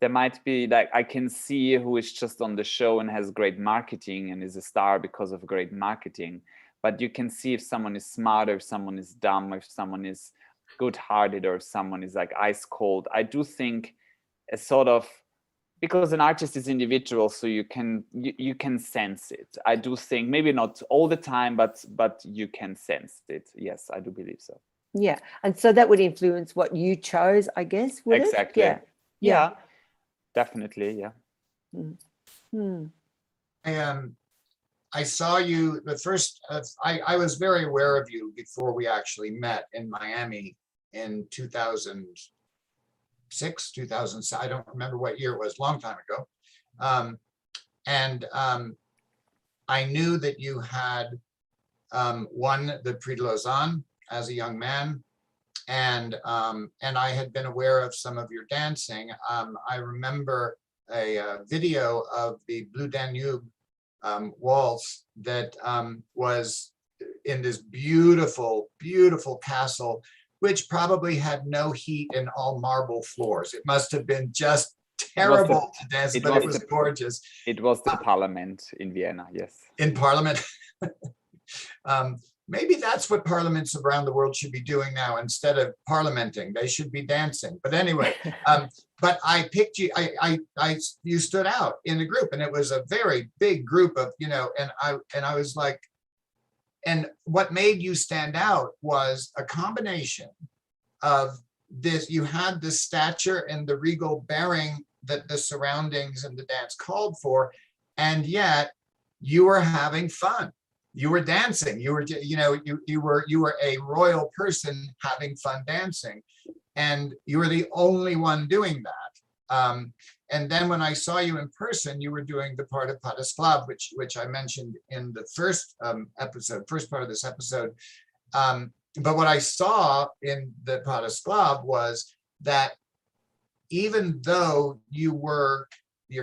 There might be, like, I can see who is just on the show and has great marketing and is a star because of great marketing. But you can see if someone is smart, or if someone is dumb, or if someone is good-hearted, or if someone is like ice cold. I do think a sort of, because an artist is individual, so you can sense it. I do think, maybe not all the time, but you can sense it. Yes, I do believe so. Yeah, and so that would influence what you chose, I guess, would exactly. it? Yeah, definitely, yeah. I saw you the first, I was very aware of you before we actually met in Miami in 2006, 2007, I don't remember what year it was, long time ago. And I knew that you had won the Prix de Lausanne as a young man, and I had been aware of some of your dancing. I remember a video of the Blue Danube waltz that was in this beautiful, beautiful castle, which probably had no heat and all marble floors. It must have been just terrible to dance, but it was gorgeous. It was the parliament in Vienna, yes. In Parliament. Maybe that's what parliaments around the world should be doing now. Instead of parliamenting, they should be dancing. But anyway, but I picked you, you stood out in the group, and it was a very big group of, you know, and I was like, and what made you stand out was a combination of this. You had the stature and the regal bearing that the surroundings and the dance called for, and yet you were having fun. You were dancing. You were, you know, you were a royal person having fun dancing, and you were the only one doing that. And then when I saw you in person, you were doing the part of Pas d'Esclave, which I mentioned in the first first part of this episode. But what I saw in the Pas d'Esclave was that even though your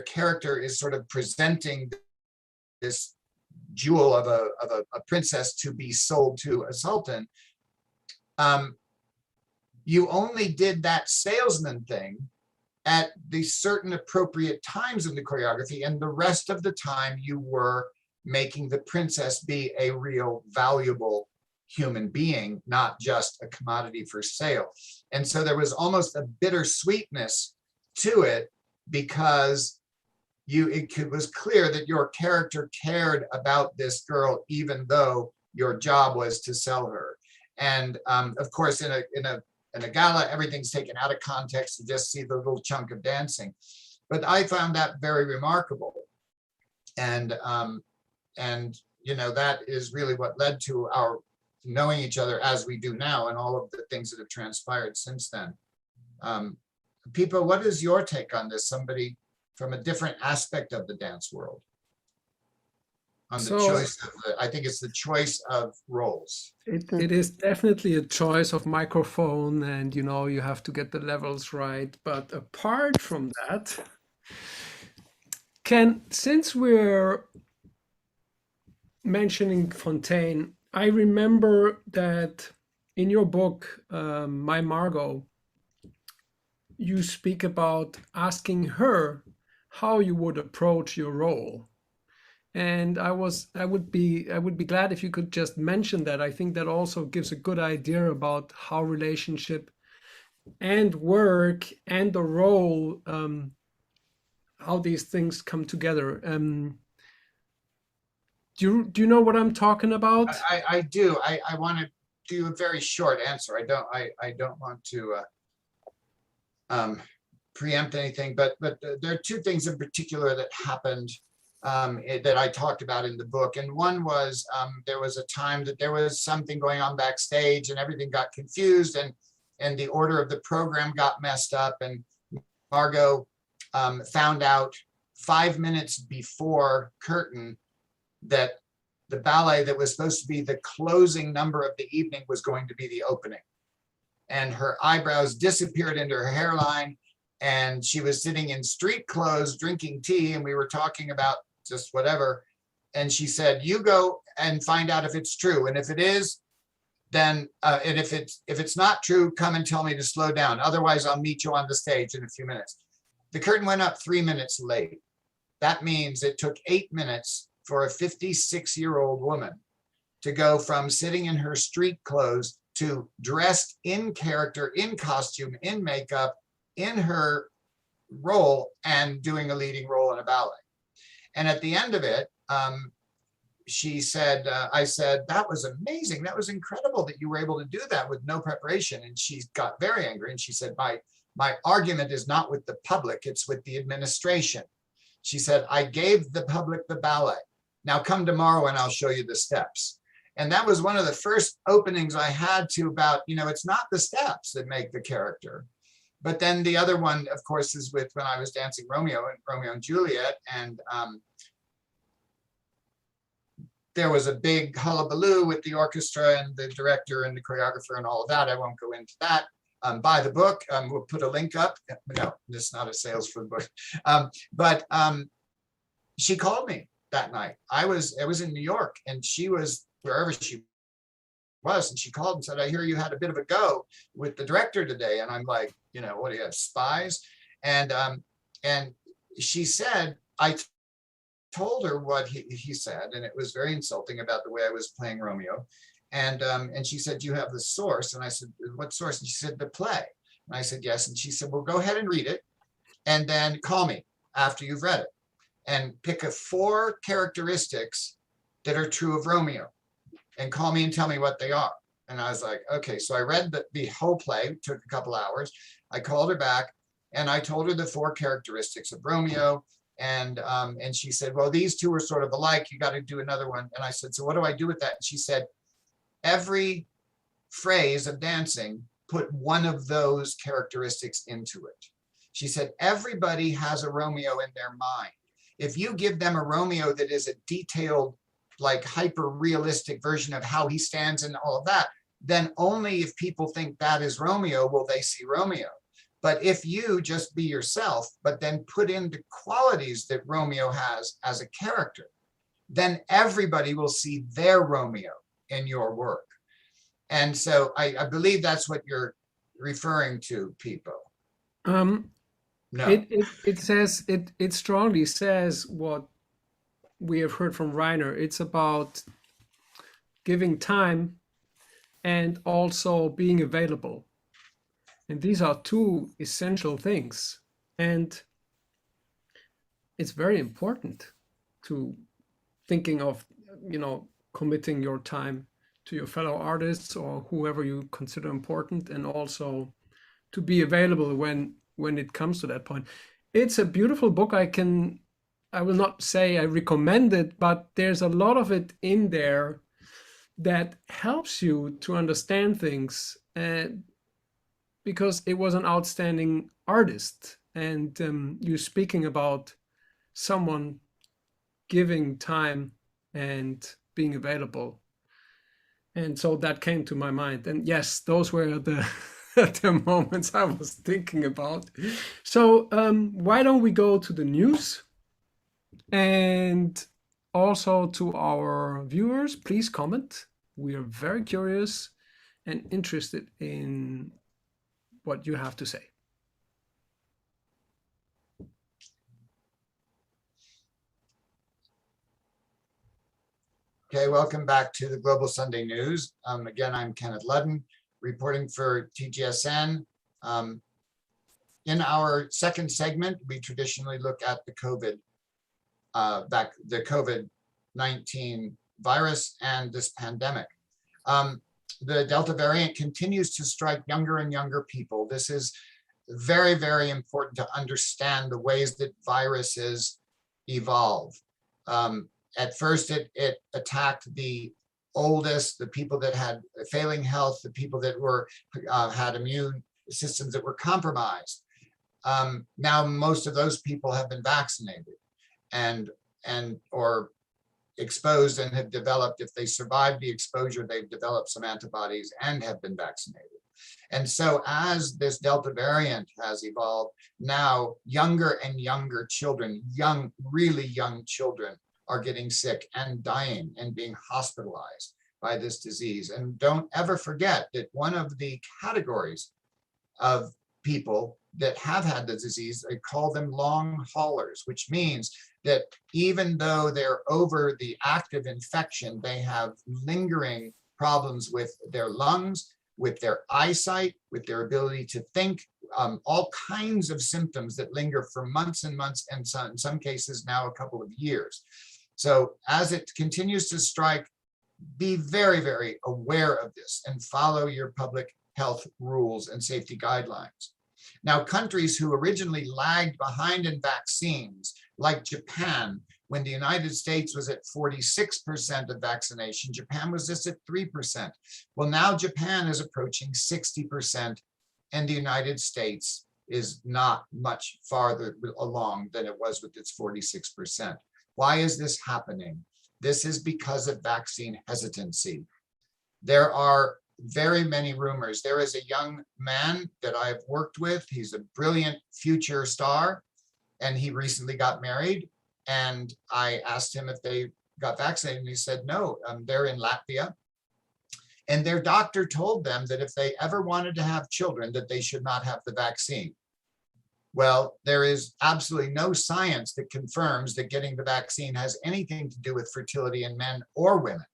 character is sort of presenting this jewel of a princess to be sold to a sultan, you only did that salesman thing at the certain appropriate times in the choreography, and the rest of the time you were making the princess be a real valuable human being, not just a commodity for sale. And so there was almost a bittersweetness to it, because it was clear that your character cared about this girl, even though your job was to sell her. And of course, in a gala, everything's taken out of context to just see the little chunk of dancing. But I found that very remarkable. And you know, that is really what led to our knowing each other as we do now, and all of the things that have transpired since then. Pippa, what is your take on this? Somebody from a different aspect of the dance world, on the choice of I think it's the choice of roles. It is definitely a choice of microphone, and you know, you have to get the levels right. But apart from that, since we're mentioning Fontaine, I remember that in your book, My Margot, you speak about asking her how you would approach your role. And I would be glad if you could just mention that. I think that also gives a good idea about how relationship and work and the role, how these things come together. Do you know what I'm talking about? I do. I want to do a very short answer. I don't want to preempt anything, but there are two things in particular that happened that I talked about in the book. And one was there was a time that there was something going on backstage, and everything got confused, and the order of the program got messed up, and Margot found out 5 minutes before curtain that the ballet that was supposed to be the closing number of the evening was going to be the opening. And her eyebrows disappeared into her hairline, and she was sitting in street clothes drinking tea, and we were talking about just whatever. And she said, "You go and find out if it's true. And if it is, then and if it's not true, come and tell me to slow down. Otherwise, I'll meet you on the stage in a few minutes." The curtain went up 3 minutes late. That means it took 8 minutes for a 56-year-old woman to go from sitting in her street clothes to dressed in character, in costume, in makeup, in her role, and doing a leading role in a ballet. And at the end of it, she said, I said, "That was amazing. That was incredible that you were able to do that with no preparation." And she got very angry, and she said, my argument is not with the public, it's with the administration. She said, "I gave the public the ballet. Now come tomorrow and I'll show you the steps." And that was one of the first openings I had to about, you know, it's not the steps that make the character. But then the other one, of course, is with when I was dancing Romeo and Juliet. And there was a big hullabaloo with the orchestra and the director and the choreographer and all of that. I won't go into that. Buy the book. We'll put a link up. No, this is not a sales for the book. But she called me that night. I was in New York, and she was wherever she was, and she called and said, "I hear you had a bit of a go with the director today." And I'm like, you know, what do you have, spies? And she said, I told her what he said, and it was very insulting about the way I was playing Romeo. And she said, "You have the source?" And I said, "What source?" And she said, "The play." And I said, "Yes." And she said, "Well, go ahead and read it, and then call me after you've read it, and pick 4 characteristics that are true of Romeo, and call me and tell me what they are." And I was like, okay. So I read the whole play, it took a couple hours. I called her back, and I told her the 4 characteristics of Romeo. And she said, "Well, these 2 are sort of alike. You got to do another one." And I said, "So what do I do with that?" And she said, "Every phrase of dancing, put one of those characteristics into it." She said, "Everybody has a Romeo in their mind. If you give them a Romeo that is a detailed, like hyper realistic version of how he stands and all of that, then only if people think that is Romeo will they see Romeo. But if you just be yourself, but then put in the qualities that Romeo has as a character, then everybody will see their Romeo in your work." And so I believe that's what you're referring to, Pipo. No. It says, it strongly says what we have heard from Reiner. It's about giving time and also being available. And these are 2 essential things. And it's very important to thinking of, you know, committing your time to your fellow artists or whoever you consider important, and also to be available when it comes to that point. It's a beautiful book. I will not say I recommend it, but there's a lot of it in there that helps you to understand things, because it was an outstanding artist. And you're speaking about someone giving time and being available. And so that came to my mind. And yes, those were the the moments I was thinking about. So why don't we go to the news? And also to our viewers, please comment. We are very curious and interested in what you have to say. Okay, welcome back to the Global Sunday News. Again, I'm Kenneth Ludden, reporting for TGSN. In our second segment, we traditionally look at the COVID-19 virus and this pandemic. The Delta variant continues to strike younger and younger people. This is very, very important to understand the ways that viruses evolve. At first, it attacked the oldest, the people that had failing health, the people that were had immune systems that were compromised. Now, most of those people have been vaccinated and or exposed and have developed, if they survived the exposure, they've developed some antibodies and have been vaccinated. And so as this Delta variant has evolved, now younger and younger children, really young children, are getting sick and dying and being hospitalized by this disease. And don't ever forget that one of the categories of people that have had the disease, they call them long haulers, which means that even though they're over the active infection, they have lingering problems with their lungs, with their eyesight, with their ability to think, all kinds of symptoms that linger for months and months, and in some cases now a couple of years. So as it continues to strike, be very, very aware of this and follow your public health rules and safety guidelines. Now, countries who originally lagged behind in vaccines, like Japan, when the United States was at 46% of vaccination, Japan was just at 3%. Well, now Japan is approaching 60%, and the United States is not much farther along than it was with its 46%. Why is this happening? this is because of vaccine hesitancy. There are very many rumors. There is a young man that I've worked with. He's a brilliant future star, and he recently got married. And I asked him if they got vaccinated, and he said no. They're in Latvia, and their doctor told them that if they ever wanted to have children, that they should not have the vaccine. Well, there is absolutely no science that confirms that getting the vaccine has anything to do with fertility in men or women.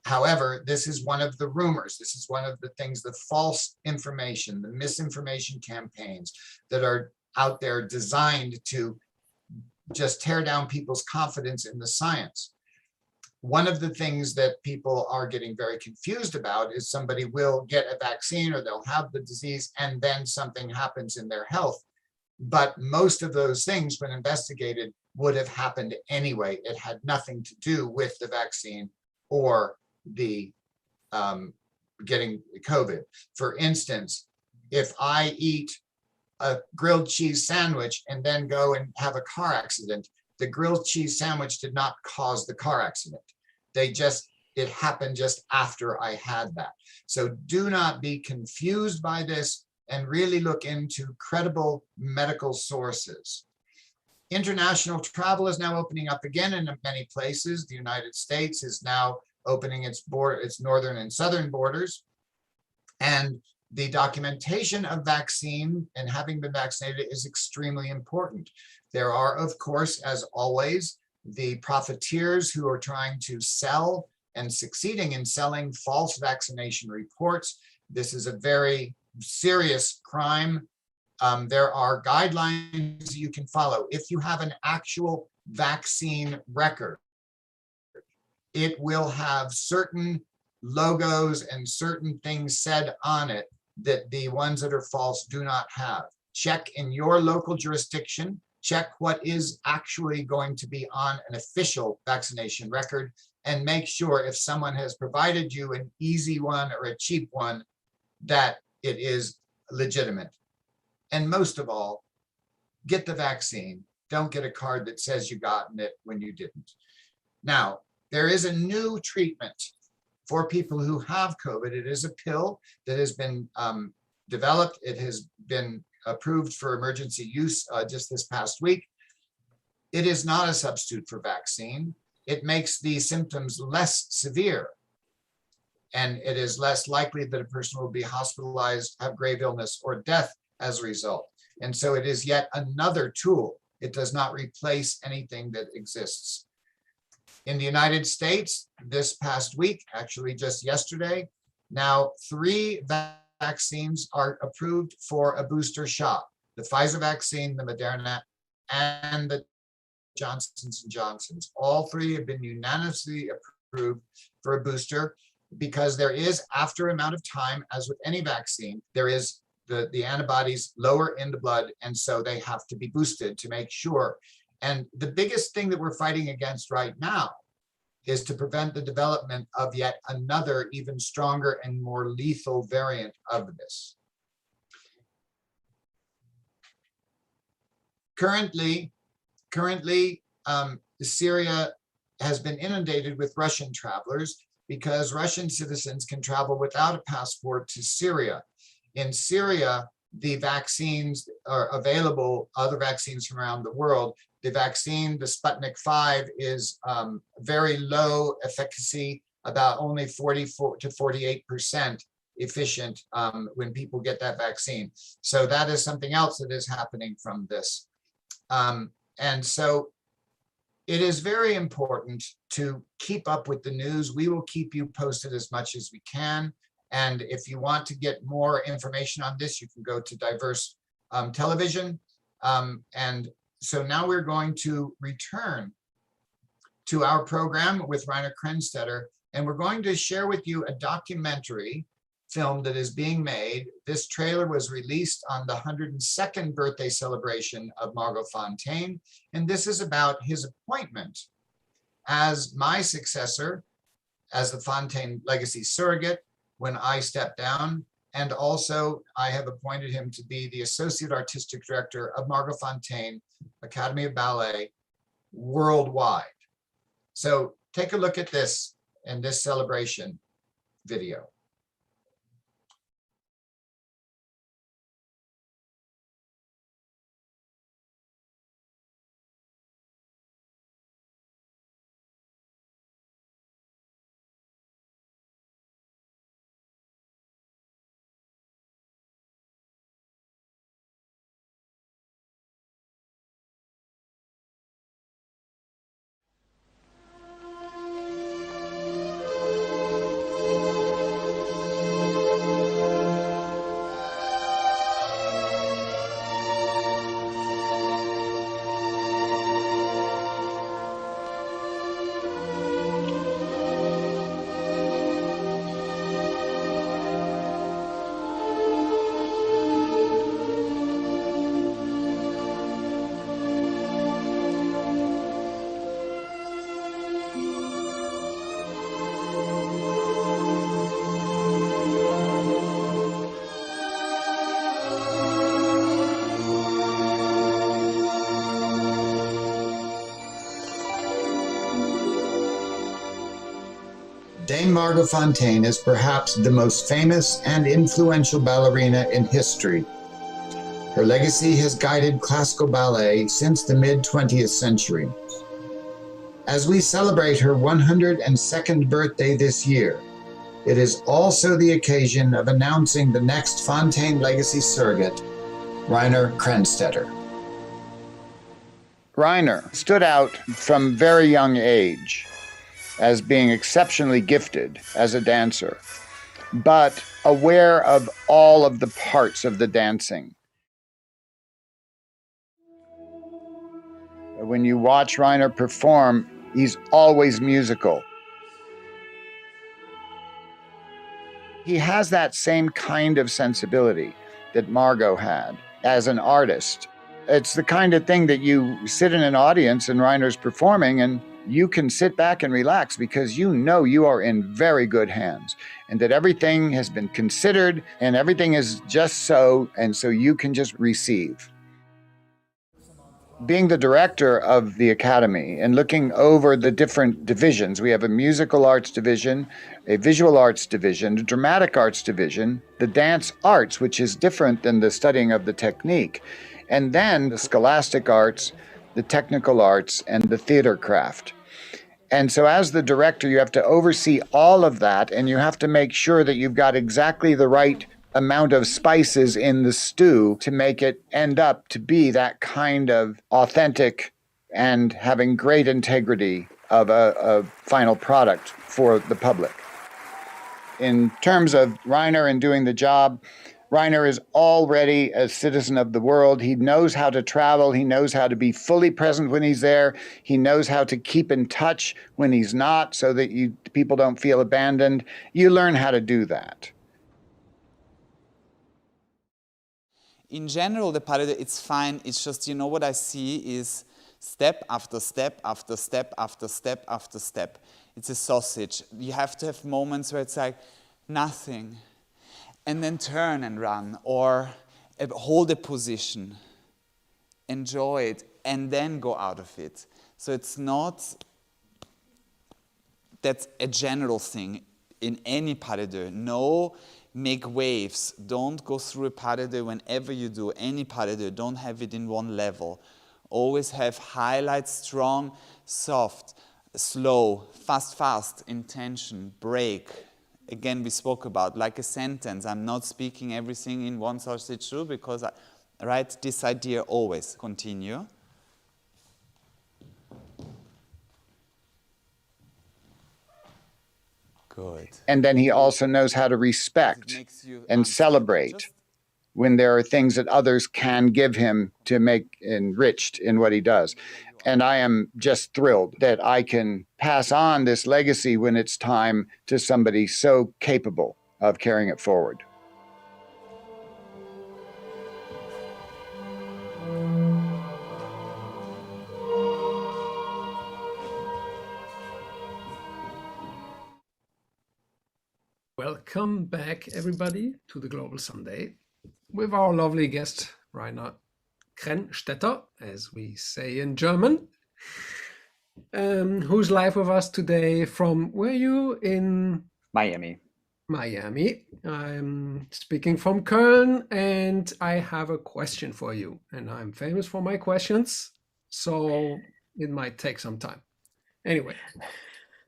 However, this is one of the rumors. This is one of the things, the false information, the misinformation campaigns that are out there designed to just tear down people's confidence in the science. One of the things that people are getting very confused about is somebody will get a vaccine or they'll have the disease and then something happens in their health. But most of those things, when investigated, would have happened anyway. It had nothing to do with the vaccine or the getting COVID. For instance, if I eat a grilled cheese sandwich and then go and have a car accident, the grilled cheese sandwich did not cause the car accident. It happened just after I had that. So do not be confused by this and really look into credible medical sources. International travel is now opening up again in many places. The United States is now opening its northern and southern borders. And the documentation of vaccine and having been vaccinated is extremely important. There are, of course, as always, the profiteers who are trying to sell and succeeding in selling false vaccination reports. This is a very serious crime. There are guidelines you can follow. If you have an actual vaccine record, it will have certain logos and certain things said on it that the ones that are false do not have. Check in your local jurisdiction, check what is actually going to be on an official vaccination record, and make sure if someone has provided you an easy one or a cheap one, that it is legitimate. And most of all, get the vaccine. Don't get a card that says you gotten it when you didn't. Now, there is a new treatment for people who have COVID. It is a pill that has been developed. It has been approved for emergency use just this past week. It is not a substitute for vaccine. It makes the symptoms less severe, and it is less likely that a person will be hospitalized, have grave illness, or death as a result. And so it is yet another tool. It does not replace anything that exists. In the United States, this past week, actually just yesterday, now 3 vaccines are approved for a booster shot: the Pfizer vaccine, the Moderna, and the Johnson & Johnson's. All 3 have been unanimously approved for a booster because there is, after an amount of time, as with any vaccine, there is the antibodies lower in the blood, and so they have to be boosted to make sure. And the biggest thing that we're fighting against right now is to prevent the development of yet another, even stronger and more lethal variant of this. Currently, Syria has been inundated with Russian travelers because Russian citizens can travel without a passport to Syria. In Syria, the vaccines are available, other vaccines from around the world. The vaccine, the Sputnik 5, is very low efficacy, about only 44 to 48% efficient when people get that vaccine. So that is something else that is happening from this. And so it is very important to keep up with the news. We will keep you posted as much as we can. And if you want to get more information on this, you can go to Diverse Television. And so now we're going to return to our program with Rainer Krenstetter, and we're going to share with you a documentary film that is being made. This trailer was released on the 102nd birthday celebration of Margot Fonteyn, and this is about his appointment as my successor, as the Fonteyn legacy surrogate, when I stepped down. And also I have appointed him to be the Associate Artistic Director of Margot Fonteyn Academy of Ballet worldwide. So take a look at this and this celebration video. Dame Margot Fonteyn is perhaps the most famous and influential ballerina in history. Her legacy has guided classical ballet since the mid-20th century. As we celebrate her 102nd birthday this year, it is also the occasion of announcing the next Fonteyn legacy surrogate, Rainer Krenstetter. Rainer stood out from very young age as being exceptionally gifted as a dancer, but aware of all of the parts of the dancing. When you watch Rainer perform, he's always musical. He has that same kind of sensibility that Margot had as an artist. It's the kind of thing that you sit in an audience and Rainer's performing and you can sit back and relax because you know you are in very good hands and that everything has been considered and everything is just so, and so you can just receive. Being the director of the Academy and looking over the different divisions, we have a musical arts division, a visual arts division, a dramatic arts division, the dance arts, which is different than the studying of the technique, and then the scholastic arts, the technical arts, and the theater craft. And so as the director, you have to oversee all of that, and you have to make sure that you've got exactly the right amount of spices in the stew to make it end up to be that kind of authentic and having great integrity of a final product for the public. In terms of Rainer and doing the job, Rainer is already a citizen of the world. He knows how to travel. He knows how to be fully present when he's there. He knows how to keep in touch when he's not so that people don't feel abandoned. You learn how to do that. In general, the pas de deux, it's fine. It's just, you know, what I see is step after step after step after step after step. It's a sausage. You have to have moments where it's like nothing, and then turn and run, or hold a position, enjoy it, and then go out of it. So it's not, that's a general thing in any pas de deux. No, make waves. Don't go through a pas de deux whenever you do any pas de deux. Don't have it in one level. Always have highlights, strong, soft, slow, fast, fast, intention, break. Again, we spoke about like a sentence. I'm not speaking everything in one sausage through because I write this idea always. Continue. Good. And then he also knows how to respect and celebrate when there are things that others can give him to make enriched in what he does. And I am just thrilled that I can pass on this legacy when it's time to somebody so capable of carrying it forward. Welcome back, everybody, to the Global Sunday with our lovely guest, Rainer Krenstetter, as we say in German. who's live with us today from, where are you? In Miami. Miami. I'm speaking from Köln, and I have a question for you. And I'm famous for my questions, so it might take some time. Anyway,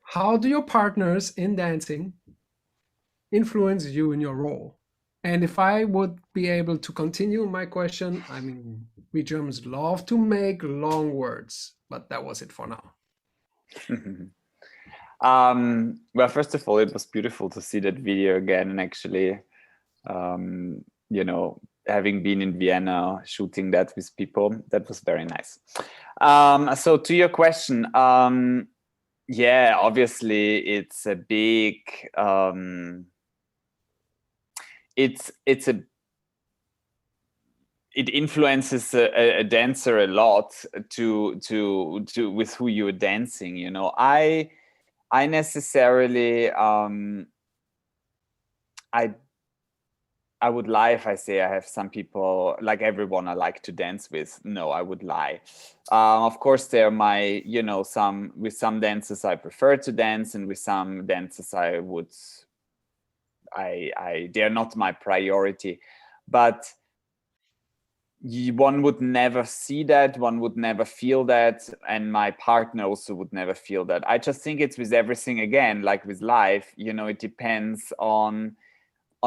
how do your partners in dancing influence you in your role? And if I would be able to continue my question, I mean, we Germans love to make long words, but that was it for now. Well, first of all, it was beautiful to see that video again, and actually, you know, having been in Vienna shooting that with people, that was very nice. So to your question, yeah, obviously it's a big, it influences a dancer a lot to with who you're dancing. You know, I necessarily I would lie if I say I have some people, like everyone I like to dance with. No, I would lie. Of course, there are my, you know, with some dancers I prefer to dance, and with some dancers they're not my priority. But one would never see that, one would never feel that, and my partner also would never feel that. I just think it's with everything, again, like with life, you know, it depends on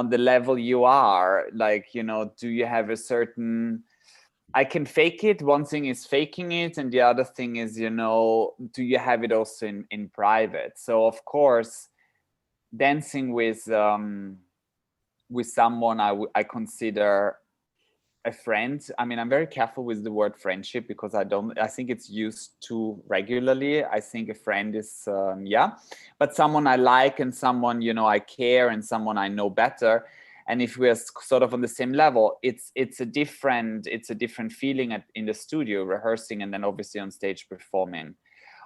the level you are. Like, you know, do you have a certain, I can fake it, one thing is faking it, and the other thing is, you know, do you have it also in private? So of course, dancing with someone I consider a friend. I mean, I'm very careful with the word friendship, because I think it's used too regularly. I think a friend is, but someone I like, and someone, you know, I care, and someone I know better. And if we're sort of on the same level, it's a different feeling in the studio rehearsing, and then obviously on stage performing.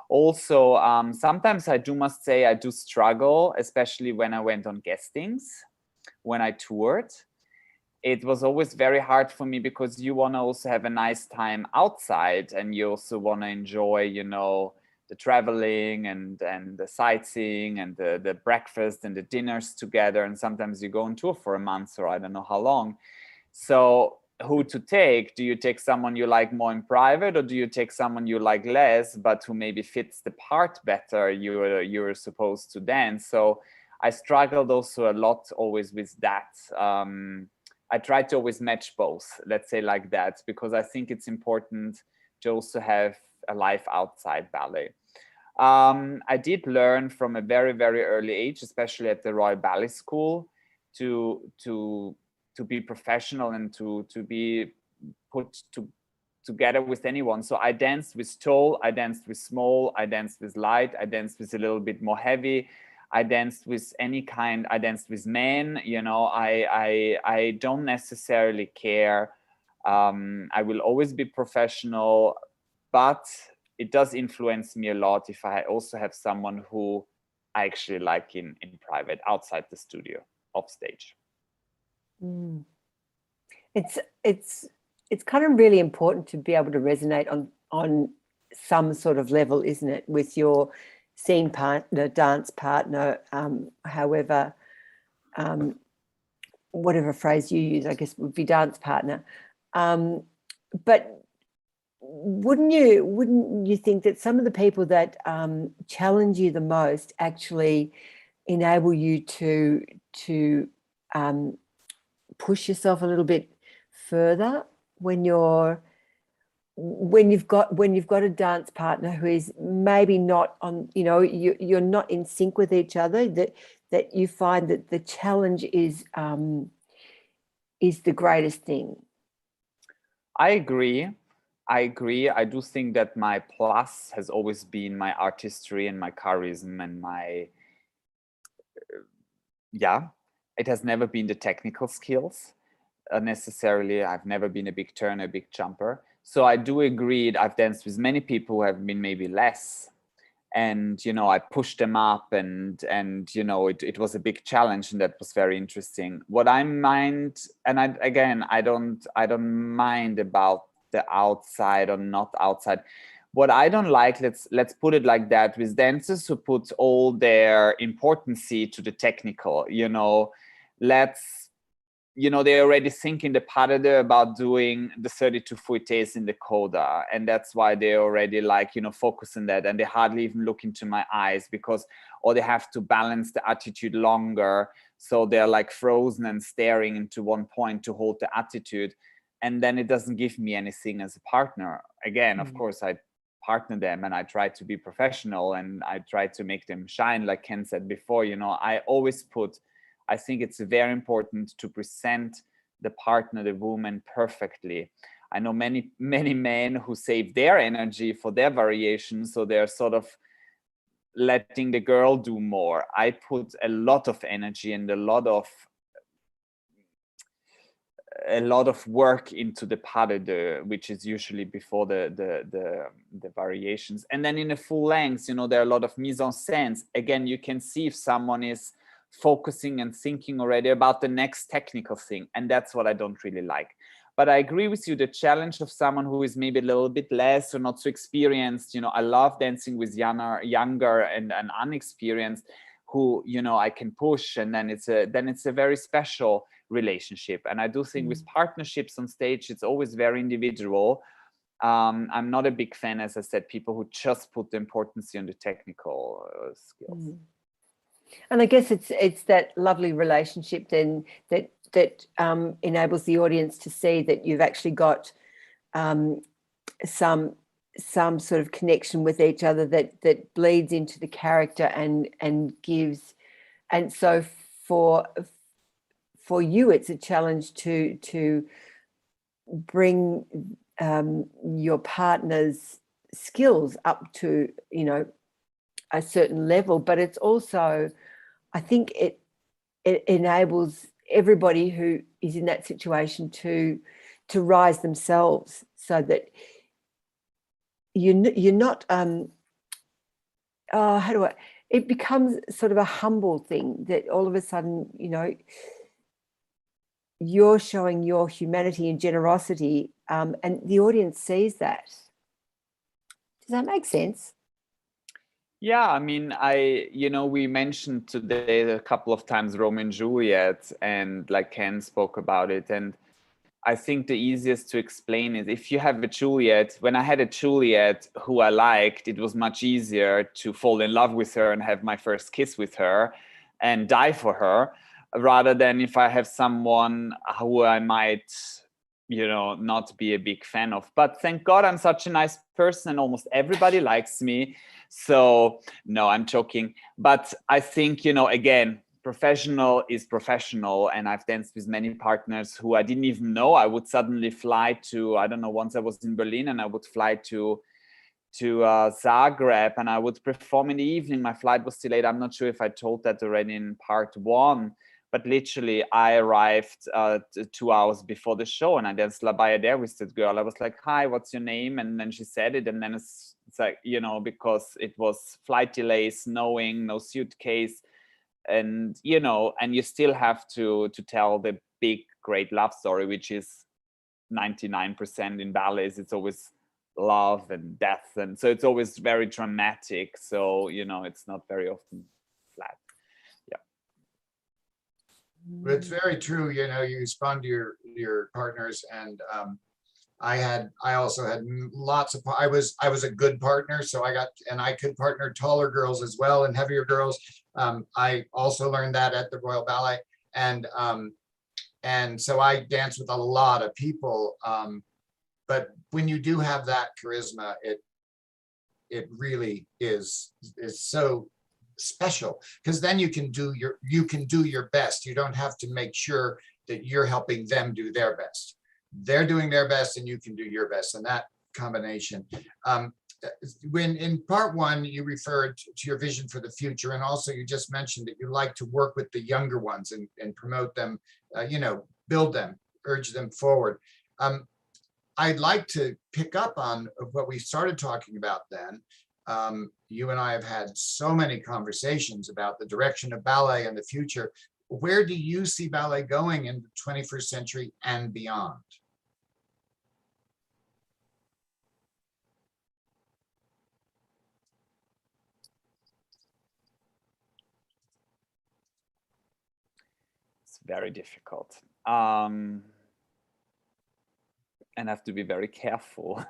Also, sometimes I must say I do struggle, especially when I went on guestings, when I toured. It was always very hard for me, because you want to also have a nice time outside, and you also want to enjoy, you know, the traveling and the sightseeing and the breakfast and the dinners together. And sometimes you go on tour for a month, or I don't know how long. So who to take? Do you take someone you like more in private, or do you take someone you like less, but who maybe fits the part better you're supposed to dance? So I struggled also a lot always with that. I try to always match both, let's say like that, because I think it's important to also have a life outside ballet. I did learn from a very, very early age, especially at the Royal Ballet School, to be professional and to be put together with anyone. So I danced with tall, I danced with small, I danced with light, I danced with a little bit more heavy. I danced with any kind. I danced with men. You know, I don't necessarily care. I will always be professional, but it does influence me a lot if I also have someone who I actually like in private, outside the studio, off stage. Mm. It's kind of really important to be able to resonate on some sort of level, isn't it, with your scene partner, dance partner, however, whatever phrase you use, I guess would be dance partner. But wouldn't you think that some of the people that challenge you the most actually enable you to push yourself a little bit further when you've got a dance partner who is maybe not on, you know, you're not in sync with each other, that you find that the challenge is the greatest thing? I agree. I do think that my plus has always been my artistry and my charisma and my, it has never been the technical skills necessarily. I've never been a big turner, a big jumper. So I do agree. I've danced with many people who have been maybe less, and you know, I pushed them up, and you know, it was a big challenge, and that was very interesting. What I mind, and I don't mind about the outside or not outside. What I don't like, let's put it like that, with dancers who put all their importance to the technical, they already think in the pas de deux about doing the 32 fouettes in the coda, and that's why they already focus on that, and they hardly even look into my eyes or they have to balance the attitude longer, so they're like frozen and staring into one point to hold the attitude, and then it doesn't give me anything as a partner. Again, of course, I partner them and I try to be professional and I try to make them shine, like Ken said before. I think it's very important to present the partner, the woman, perfectly. I know many men who save their energy for their variation, so they're sort of letting the girl do more. I put a lot of energy and a lot of work into the pas de deux, which is usually before the variations. And then in the full length, there are a lot of mise en scène. Again, you can see if someone is focusing and thinking already about the next technical thing, and that's what I don't really like. But I agree with you, the challenge of someone who is maybe a little bit less or not so experienced, I love dancing with younger and unexperienced, who I can push, and then it's a very special relationship. And I do think with partnerships on stage, it's always very individual. I'm not a big fan, as I said, people who just put the importance on the technical skills. And I guess it's that lovely relationship then that enables the audience to see that you've actually got some sort of connection with each other that bleeds into the character and gives. And so for you, it's a challenge to bring your partner's skills up to a certain level, but it's also, I think it enables everybody who is in that situation to rise themselves, so that you're not it becomes sort of a humble thing, that all of a sudden you're showing your humanity and generosity, and the audience sees that. Does that make sense? Yeah, I mean, we mentioned today a couple of times Romeo and Juliet, and like Ken spoke about it. And I think the easiest to explain is, if you have a Juliet, when I had a Juliet who I liked, it was much easier to fall in love with her and have my first kiss with her and die for her, rather than if I have someone who I might not be a big fan of. But thank God I'm such a nice person and almost everybody likes me. So no, I'm joking. But I think, again, professional is professional. And I've danced with many partners who I didn't even know. I would suddenly fly to, I don't know, once I was in Berlin and I would fly to Zagreb and I would perform in the evening. My flight was delayed. I'm not sure if I told that already in part one. But literally, I arrived 2 hours before the show, and I danced La Bayadere with that girl. I was like, "Hi, what's your name?" And then she said it, and then it's like, because it was flight delays, snowing, no suitcase, and and you still have to tell the big, great love story, which is 99% in ballets. It's always love and death, and so it's always very dramatic. So it's not very often flat. But it's very true. You respond to your partners, and I also had lots of. I was a good partner, so I could partner taller girls as well and heavier girls. I also learned that at the Royal Ballet, and so I danced with a lot of people. But when you do have that charisma, it really is so special, because then you can do your best. You don't have to make sure that you're helping them do their best. They're doing their best and you can do your best, and that combination. When in part one you referred to your vision for the future, and also you just mentioned that you like to work with the younger ones and promote them, build them, urge them forward. I'd like to pick up on what we started talking about then. You and I have had so many conversations about the direction of ballet and the future. Where do you see ballet going in the 21st century and beyond? very difficult. And I have to be very careful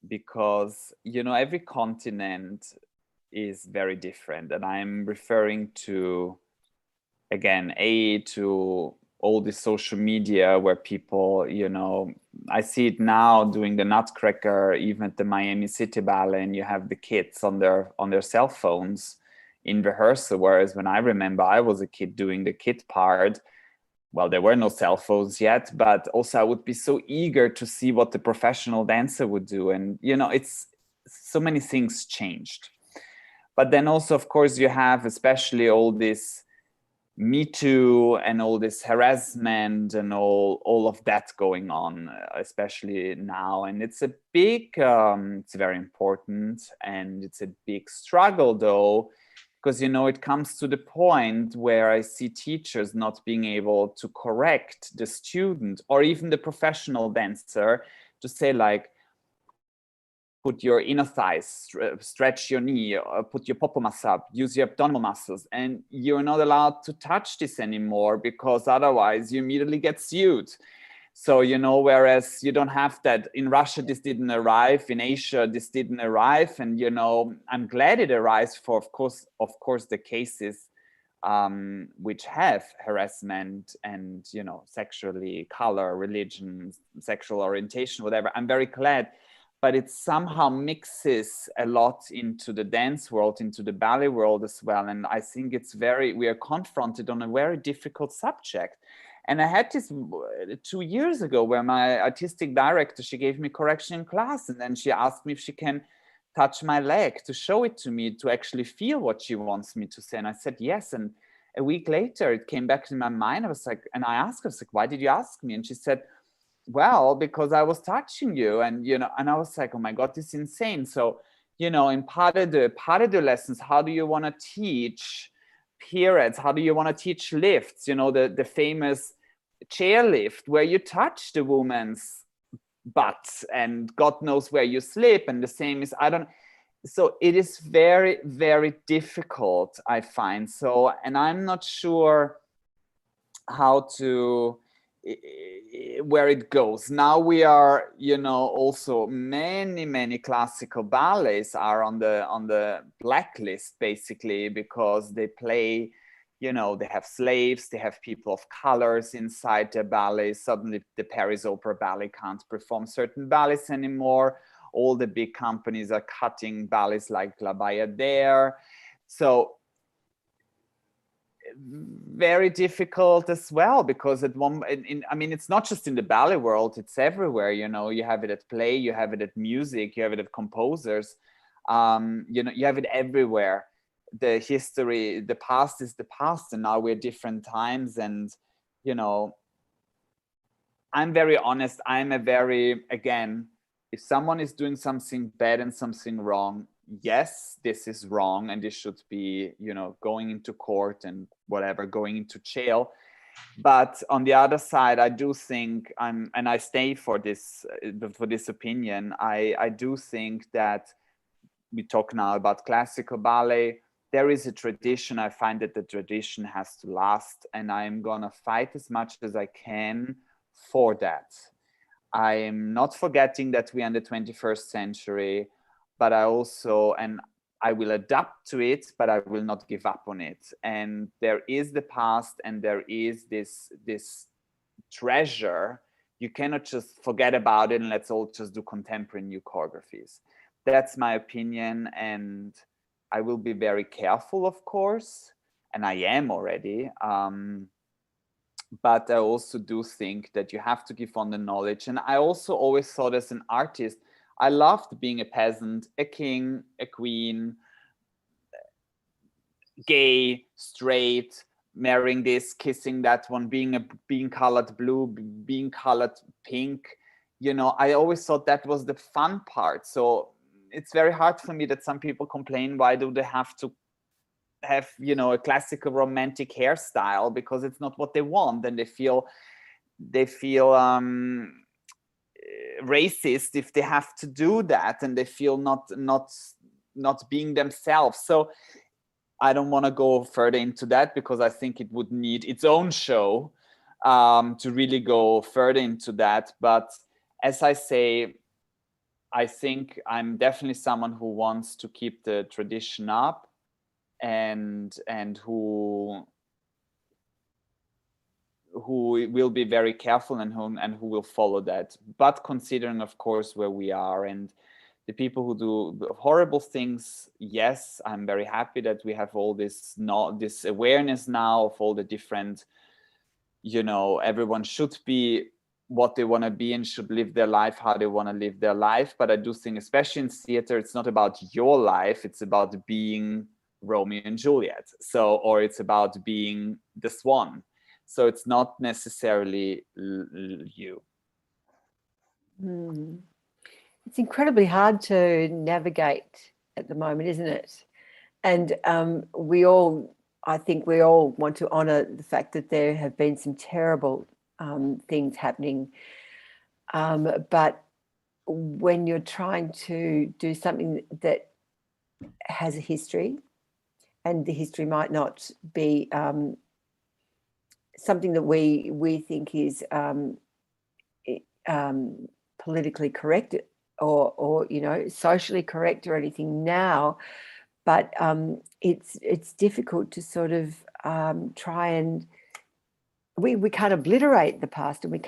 because, you know, every continent is very different. And I'm referring to, again, to all the social media where people, you know, I see it now doing the Nutcracker, even at the Miami City Ballet, and you have the kids on their cell phones in rehearsal. Whereas when I remember I was a kid doing the kid part, well, there were no cell phones yet, but also I would be so eager to see what the professional dancer would do. And, you know, it's so many things changed. But then also, of course, you have especially all this Me Too and all this harassment and all of that going on, especially now. And it's a big, it's very important, and it's a big struggle though, because, you know, it comes to the point where I see teachers not being able to correct the student or even the professional dancer to say, like, put your inner thighs, stretch your knee, put your popomas up, use your abdominal muscles. And you're not allowed to touch this anymore because otherwise you immediately get sued. So, you know, whereas you don't have that in Russia, this didn't arrive, in Asia, this didn't arrive. And, you know, I'm glad it arrives for, of course, the cases which have harassment and, you know, sexually, color, religion, sexual orientation, whatever. I'm very glad. But it somehow mixes a lot into the dance world, into the ballet world as well. And I think we are confronted on a very difficult subject. And I had this 2 years ago where my artistic director, she gave me correction in class, and then she asked me if she can touch my leg to show it to me, to actually feel what she wants me to say. And I said yes. And a week later, it came back in my mind. I was like, and I asked her, I was like, why did you ask me? And she said, well, because I was touching you. And, you know, and I was like, oh my God, this is insane. So, you know, in pas de deux lessons, how do you want to teach periods? How do you want to teach lifts? You know, the famous chair lift where you touch the woman's butt and God knows where you slip. And the same is, so it is very, very difficult, I find. So, and I'm not sure how to, where it goes. Now we are, you know, also many classical ballets are on the blacklist, basically, because they play, you know, they have slaves, they have people of colors inside their ballets. Suddenly the Paris Opera Ballet can't perform certain ballets anymore. All the big companies are cutting ballets like La Bayadère. So very difficult as well, because I mean, it's not just in the ballet world, it's everywhere. You know, you have it at play, you have it at music, you have it at composers, you know, you have it everywhere. The history, the past is the past, and now we're different times. And, you know, I'm very honest. Again, if someone is doing something bad and something wrong, yes, this is wrong, and this should be, you know, going into court and whatever, going into jail. But on the other side, I do think and I stay for this opinion. I do think that we talk now about classical ballet. There is a tradition. I find that the tradition has to last, and I'm gonna fight as much as I can for that. I'm not forgetting that we are in the 21st century, but I will adapt to it, but I will not give up on it. And there is the past, and there is this treasure. You cannot just forget about it and let's all just do contemporary new choreographies. That's my opinion, and I will be very careful, of course, and I am already. But I also do think that you have to give on the knowledge. And I also always thought, as an artist, I loved being a peasant, a king, a queen, gay, straight, marrying this, kissing that one, being colored blue, being colored pink. You know, I always thought that was the fun part. So it's very hard for me that some people complain, why do they have to have, you know, a classical romantic hairstyle, because it's not what they want, and they feel racist if they have to do that, and they feel not being themselves. So I don't want to go further into that because I think it would need its own show to really go further into that. But as I say, I think I'm definitely someone who wants to keep the tradition up and who will be very careful and who will follow that. But considering, of course, where we are and the people who do horrible things, yes, I'm very happy that we have all this awareness now of all the different, everyone should be what they want to be and should live their life how they want to live their life. But I do think, especially in theater, it's not about your life, it's about being Romeo and Juliet. Or it's about being the swan. So it's not necessarily you. It's incredibly hard to navigate at the moment, isn't it? And I think we all want to honour the fact that there have been some terrible things happening. But when you're trying to do something that has a history, and the history might not be something that we think is politically correct or socially correct or anything now, but it's difficult to sort of try and we can't obliterate the past, and we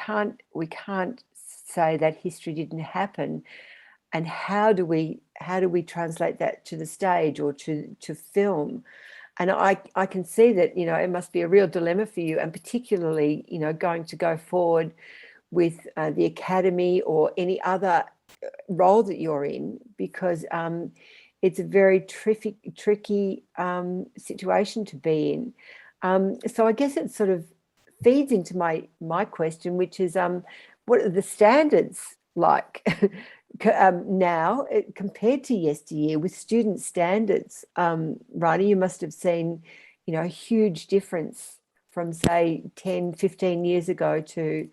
can't say that history didn't happen. And how do we translate that to the stage or to film? And I can see that it must be a real dilemma for you, and particularly going to go forward with the academy or any other role that you're in, because it's a very tricky situation to be in. So I guess it sort of feeds into my question, which is what are the standards like now compared to yesteryear with student standards? Rainer, you must have seen a huge difference from say 10, 15 years ago to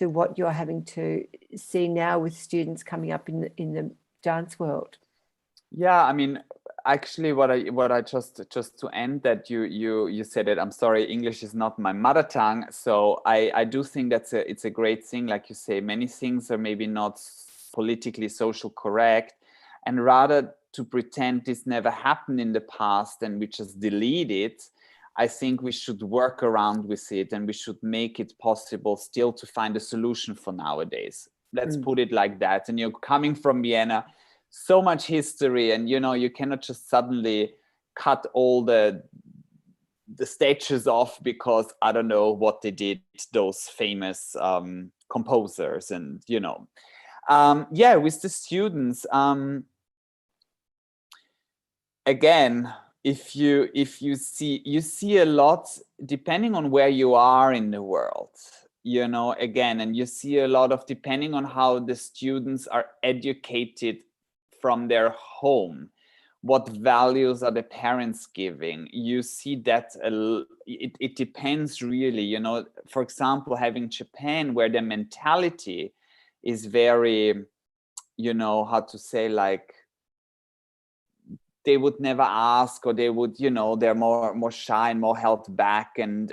what you're having to see now with students coming up in the dance world. Yeah, I mean, actually, what I just to end that you said it. I'm sorry, English is not my mother tongue, so I do think it's a great thing. Like you say, many things are maybe not politically social correct, and rather to pretend this never happened in the past and we just delete it. I think we should work around with it, and we should make it possible still to find a solution for nowadays. Let's put it like that. And you're coming from Vienna, so much history, and you cannot just suddenly cut all the statues off because I don't know what they did, those famous composers, and with the students, again, if you see a lot depending on where you are in the world, again, and you see a lot of depending on how the students are educated from their home, what values are the parents giving. You see that it depends really, for example, having Japan, where the mentality is very, how to say, like, they would never ask, or they would, they're more shy and more held back, and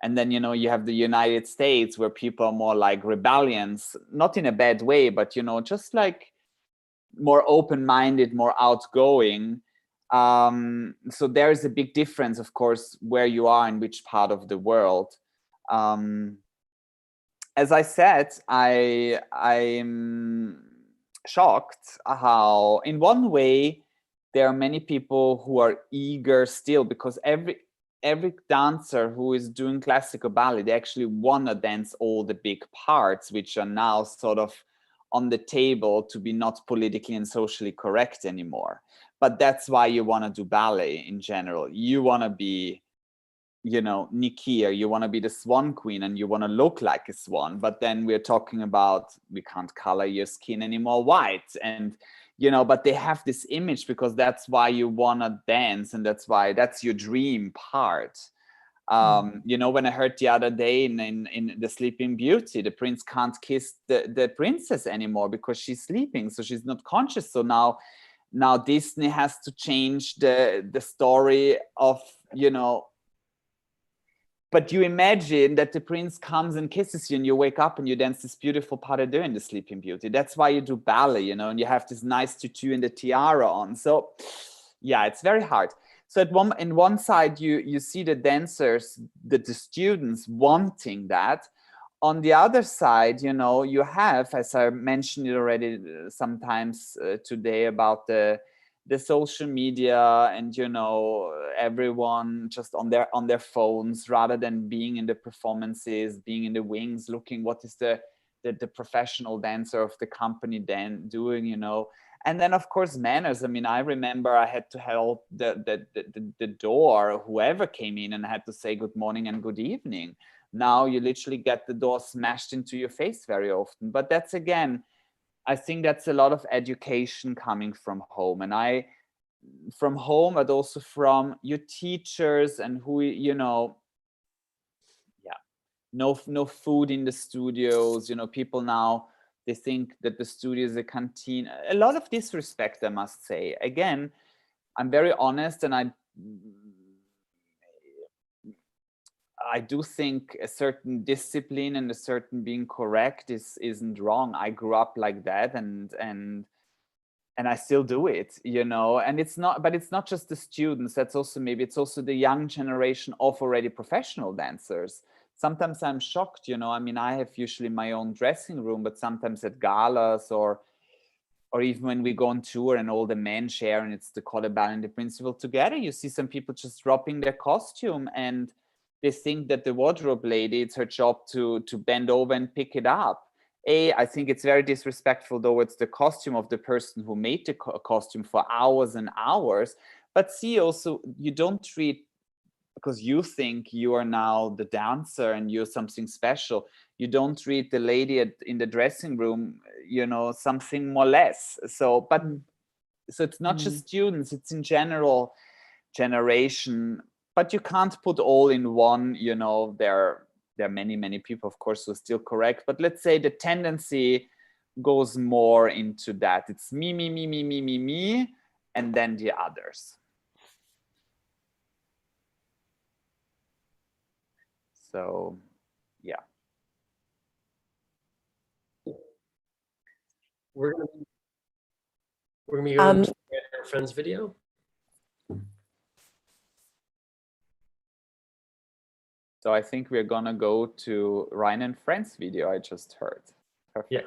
then you have the United States, where people are more like rebellions, not in a bad way, but just like more open-minded, more outgoing. So there is a big difference, of course, where you are in which part of the world. As I said, I'm shocked how, in one way, there are many people who are eager still, because every dancer who is doing classical ballet, they actually want to dance all the big parts, which are now sort of on the table to be not politically and socially correct anymore. But that's why you want to do ballet in general. You want to be, Nikia, you want to be the swan queen, and you want to look like a swan. But then we're talking about, we can't color your skin anymore white. And, but they have this image because that's why you want to dance, and that's your dream part. When I heard the other day in The Sleeping Beauty, the prince can't kiss the princess anymore because she's sleeping, so she's not conscious. So now now Disney has to change the story of, you know, but you imagine that the prince comes and kisses you and you wake up and you dance this beautiful pas de deux in the Sleeping Beauty. That's why you do ballet, you know, and you have this nice tutu and the tiara on. So yeah, it's very hard. So in one side, you see the dancers, the students wanting that. On the other side, you know, you have, as I mentioned it already sometimes today, about the social media and, you know, everyone just on their phones rather than being in the performances, being in the wings, looking what is the professional dancer of the company then doing, you know. And then, of course, manners. I mean, I remember I had to help the door, whoever came in, and I had to say good morning and good evening. Now you literally get the door smashed into your face very often. But that's, again, I think that's a lot of education coming from home. And from home, but also from your teachers and who, you know, yeah, no food in the studios. You know, people now, they think that the studio is a canteen. A lot of disrespect, I must say. Again, I'm very honest, and I do think a certain discipline and a certain being correct isn't wrong. I grew up like that, and I still do it, you know. And it's not just the students. That's also, maybe it's also the young generation of already professional dancers. Sometimes I'm shocked, you know. I mean, I have usually my own dressing room, but sometimes at galas or even when we go on tour and all the men share and it's the color ball and the principal together, you see some people just dropping their costume and they think that the wardrobe lady, it's her job to bend over and pick it up. I think it's very disrespectful towards the costume of the person who made the costume for hours and hours. But see, also, you don't treat, because you think you are now the dancer and you're something special, you don't treat the lady in the dressing room, you know, something more less. So, but so it's not just students, it's in general generation. But you can't put all in one, you know. There are many people, of course, who are still correct. But let's say the tendency goes more into that. It's me, and then the others. So, yeah. We're gonna be going to our friend's video. So I think we're gonna go to Ryan and Friends video I just heard. Perfect. Yeah.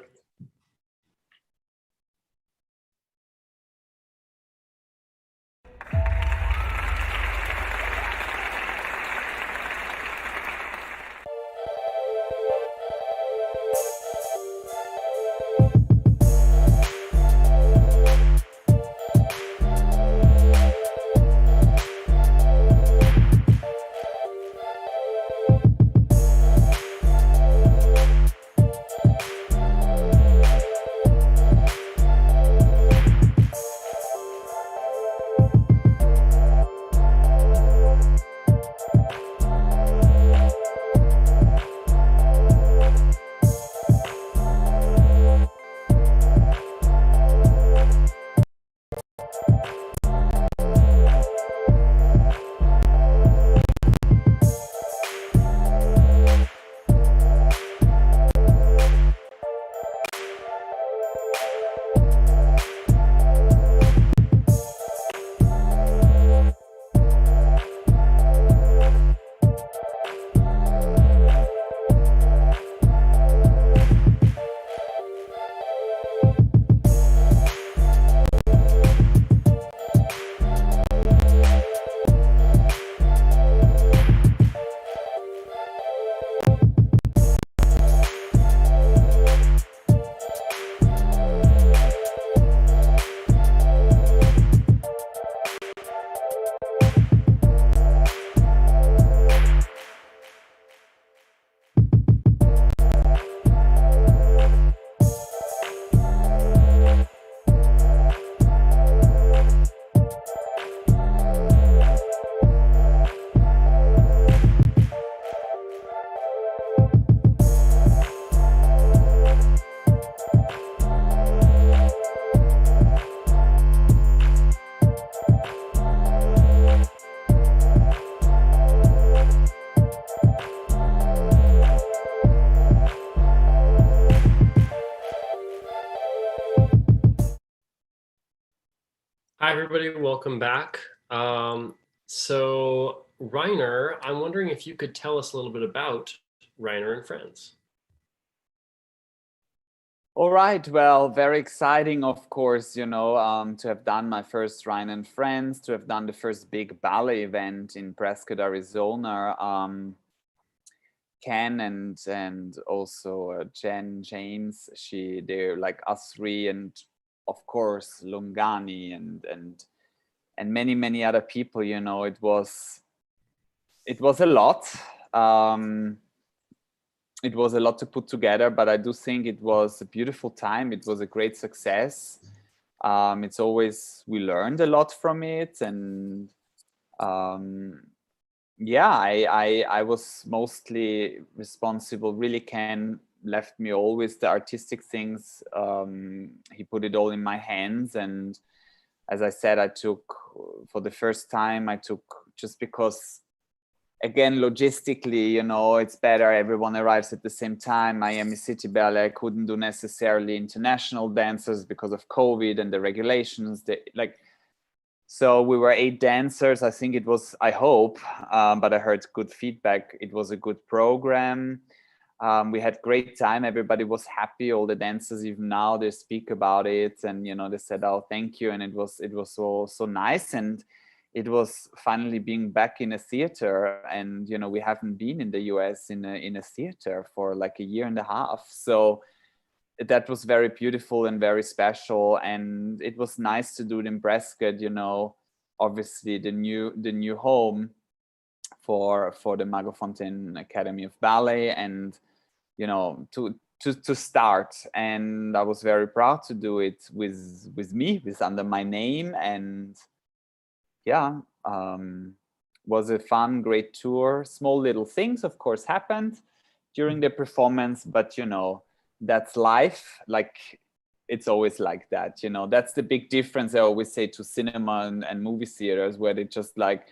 Hi, everybody. Welcome back. So, Reiner, I'm wondering if you could tell us a little bit about Reiner and Friends. All right, well, very exciting, of course, you know, to have done my first Ryan and Friends, to have done the first big ballet event in Prescott, Arizona. Ken and also James, they're like us three, and of course Lungani and many other people. You know, it was a lot. It was a lot to put together, but I do think it was a beautiful time. It was a great success. It's always, we learned a lot from it, and yeah, I was mostly responsible. Really, Ken left me always the artistic things. He put it all in my hands, and as I said, I took, for the first time, just because, again, logistically, you know, it's better everyone arrives at the same time. Miami City Ballet couldn't do necessarily international dancers because of COVID and the regulations. So we were 8 dancers. I think it was, I hope, but I heard good feedback. It was a good program. We had great time. Everybody was happy. All the dancers, even now, they speak about it, and you know, they said, "Oh, thank you." And it was so nice, and it was finally being back in a theater. And you know, we haven't been in the US in a theater for like a year and a half. So that was very beautiful and very special, and it was nice to do it in Prescott. You know, obviously the new home for the Magofontein Academy of Ballet, and you know, to start. And I was very proud to do it with under my name. And yeah, was a fun, great tour. Small little things, of course, happened during the performance, but you know, that's life. Like, it's always like that, you know. That's the big difference, I always say, to cinema and movie theaters, where they just like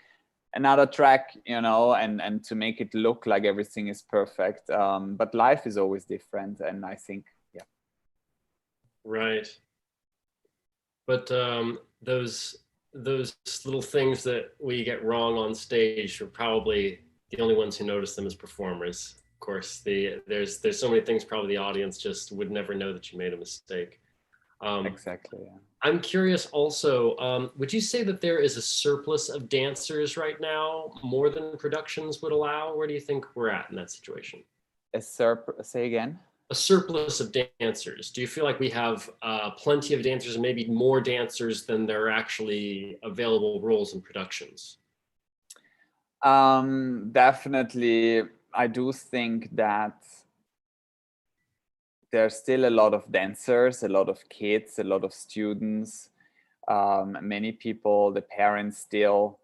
another track, you know, and to make it look like everything is perfect. But life is always different, and I think, yeah. Right. But those little things that we get wrong on stage are probably the only ones who notice them as performers. Of course, there's so many things probably the audience just would never know that you made a mistake. Exactly. Yeah. I'm curious also, would you say that there is a surplus of dancers right now, more than productions would allow? Where do you think we're at in that situation? Say again? A surplus of dancers. Do you feel like we have plenty of dancers, and maybe more dancers than there are actually available roles in productions? Definitely. I do think that there's still a lot of dancers, a lot of kids, a lot of students. Many people, the parents still,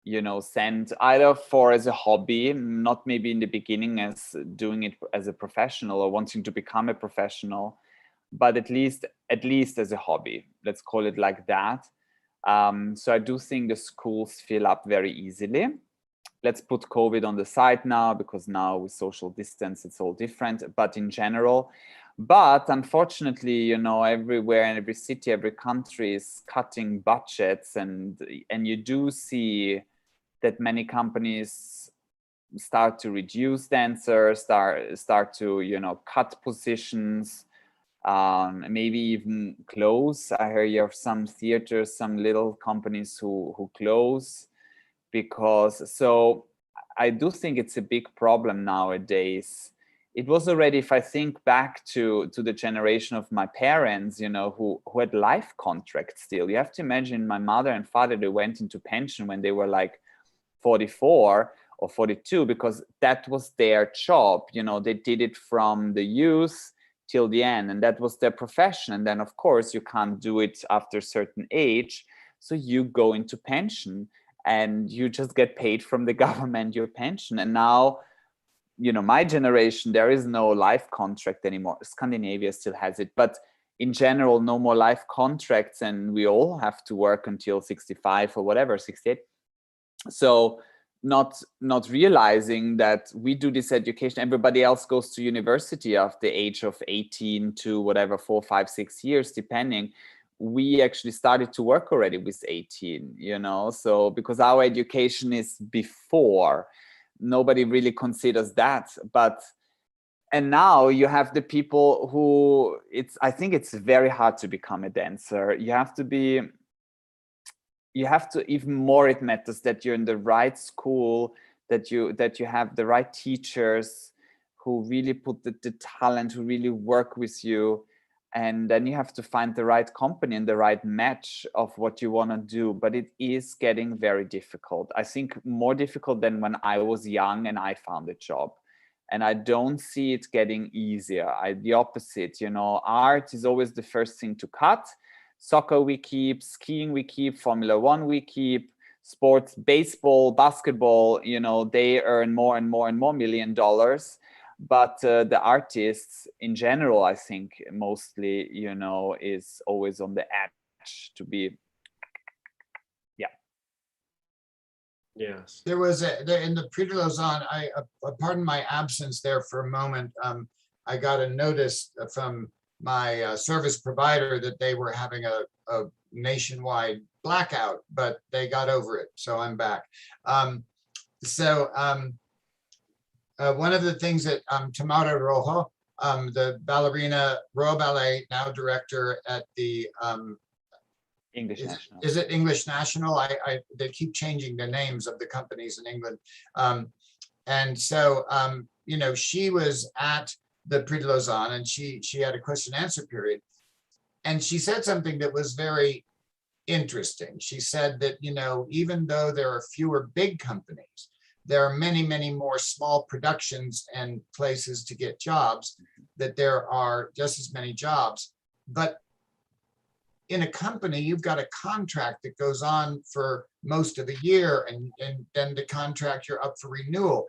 you know, send either for as a hobby, not maybe in the beginning as doing it as a professional or wanting to become a professional, but at least as a hobby. Let's call it like that. So I do think the schools fill up very easily. Let's put COVID on the side now, because now with social distance, it's all different, but in general. But unfortunately, you know, everywhere in every city, every country is cutting budgets, and you do see that many companies start to reduce dancers, start to, you know, cut positions, maybe even close. I hear you have some theaters, some little companies who close. Because, so I do think it's a big problem nowadays. It was already, if I think back to the generation of my parents, you know, who had life contracts still. You have to imagine, my mother and father, they went into pension when they were like 44 or 42, because that was their job. You know, they did it from the youth till the end, and that was their profession. And then, of course, you can't do it after a certain age, so you go into pension. And you just get paid from the government your pension. And now, you know, my generation, there is no life contract anymore. Scandinavia still has it, but in general, no more life contracts, and we all have to work until 65 or whatever, 68. So not realizing that we do this education, everybody else goes to university after the age of 18 to whatever, 4, 5, 6 years, depending. we actually started to work already with 18, you know, so because our education is before, nobody really considers that. But and now you have the people who I think it's very hard to become a dancer. You have to even more, it matters that you're in the right school, that you have the right teachers who really put the talent, who really work with you. And then you have to find the right company and the right match of what you want to do. But it is getting very difficult. I think more difficult than when I was young and I found a job. And I don't see it getting easier. The opposite, you know, art is always the first thing to cut. Soccer we keep, skiing we keep, Formula One we keep, sports, baseball, basketball, you know, they earn more and more and more $1 million. But the artists in general, I think mostly, you know, is always on the edge to be. Yes. There was in the Prix de Lausanne, pardon my absence there for a moment. I got a notice from my service provider that they were having a nationwide blackout, but they got over it. So I'm back. One of the things that Tamara Rojo, the ballerina, Royal Ballet, now director at the English National. Is it English National? They keep changing the names of the companies in England. You know, she was at the Prix de Lausanne and she had a question and answer period. And she said something that was very interesting. She said that, you know, even though there are fewer big companies, there are many, many more small productions and places to get jobs, that there are just as many jobs. But in a company, you've got a contract that goes on for most of the year, and then the contract, you're up for renewal.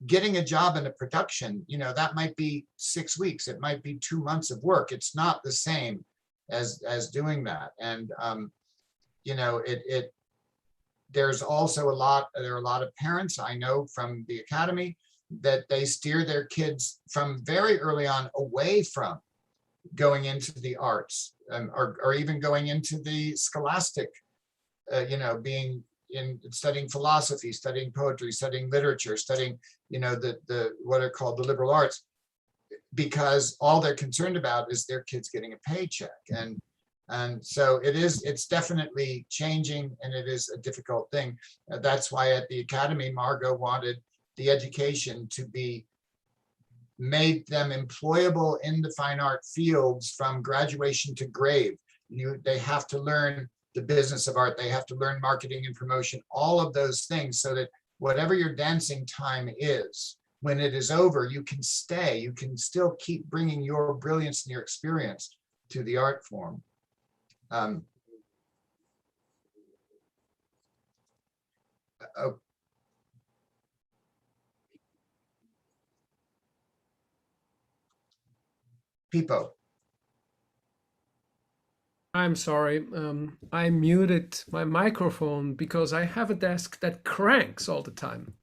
Getting a job in a production, you know, that might be 6 weeks, it might be 2 months of work. It's not the same as doing that. And you know, there's also there are a lot of parents I know from the academy that they steer their kids from very early on away from going into the arts, or even going into the scholastic, you know, being in studying philosophy, studying poetry, studying literature, studying, you know, the what are called the liberal arts, because all they're concerned about is their kids getting a paycheck. And so it's definitely changing, and it is a difficult thing. That's why at the academy, Margot wanted the education to be made them employable in the fine art fields from graduation to grave. They have to learn the business of art. They have to learn marketing and promotion, all of those things, so that whatever your dancing time is, when it is over, you can stay. You can still keep bringing your brilliance and your experience to the art form. Pipo. I'm sorry, I muted my microphone because I have a desk that cranks all the time.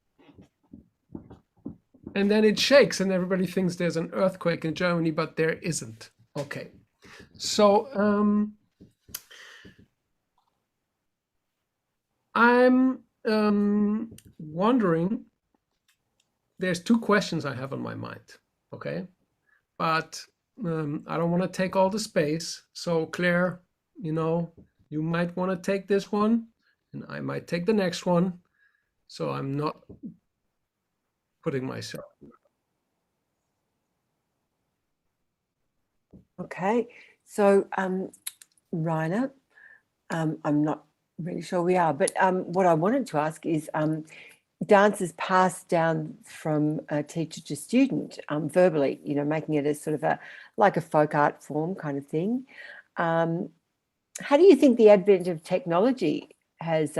And then it shakes and everybody thinks there's an earthquake in Germany, but there isn't. Okay, so I'm wondering, there's 2 questions I have on my mind, okay? But I don't want to take all the space. So Claire, you know, you might want to take this one and I might take the next one. So I'm not putting myself. Okay, so Rainer, I'm not really sure we are, but what I wanted to ask is, dance is passed down from teacher to student verbally, you know, making it as sort of like a folk art form kind of thing. How do you think the advent of technology has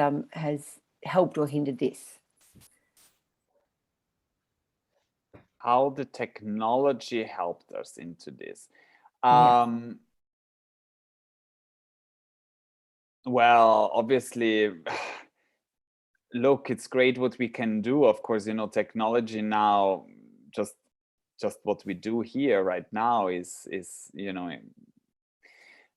helped or hindered this? How the technology helped us into this? Well, obviously, look, it's great what we can do. Of course, you know, technology now, just what we do here right now is, you know,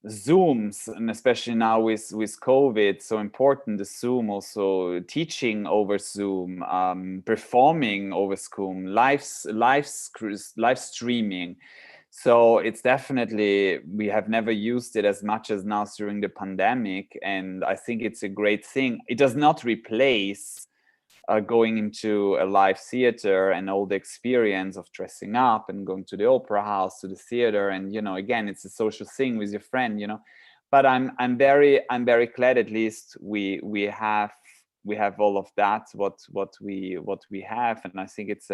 Zooms, and especially now with COVID, so important, the Zoom, also teaching over Zoom, performing over Zoom, live streaming. So it's definitely, we have never used it as much as now during the pandemic, and I think it's a great thing. It does not replace going into a live theater and all the experience of dressing up and going to the opera house, to the theater, and again, it's a social thing with your friend, But I'm very glad at least we have all of that, what we have, and I think it's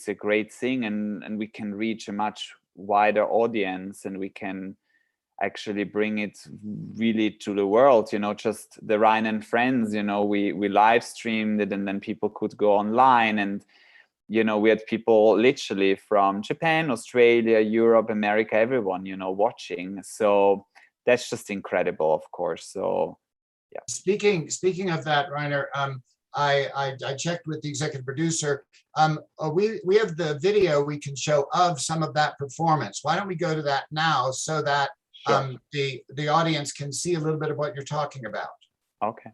a great thing, and we can reach a much wider audience, and we can actually bring it really to the world, just the Rhine and Friends, we live streamed it, and then people could go online, and we had people literally from Japan, Australia, Europe, America, everyone, watching. So that's just incredible, of course. So yeah. Speaking of that, Rainer, I checked with the executive producer. We have the video we can show of some of that performance. Why don't we go to that now, so that the audience can see a little bit of what you're talking about. Okay.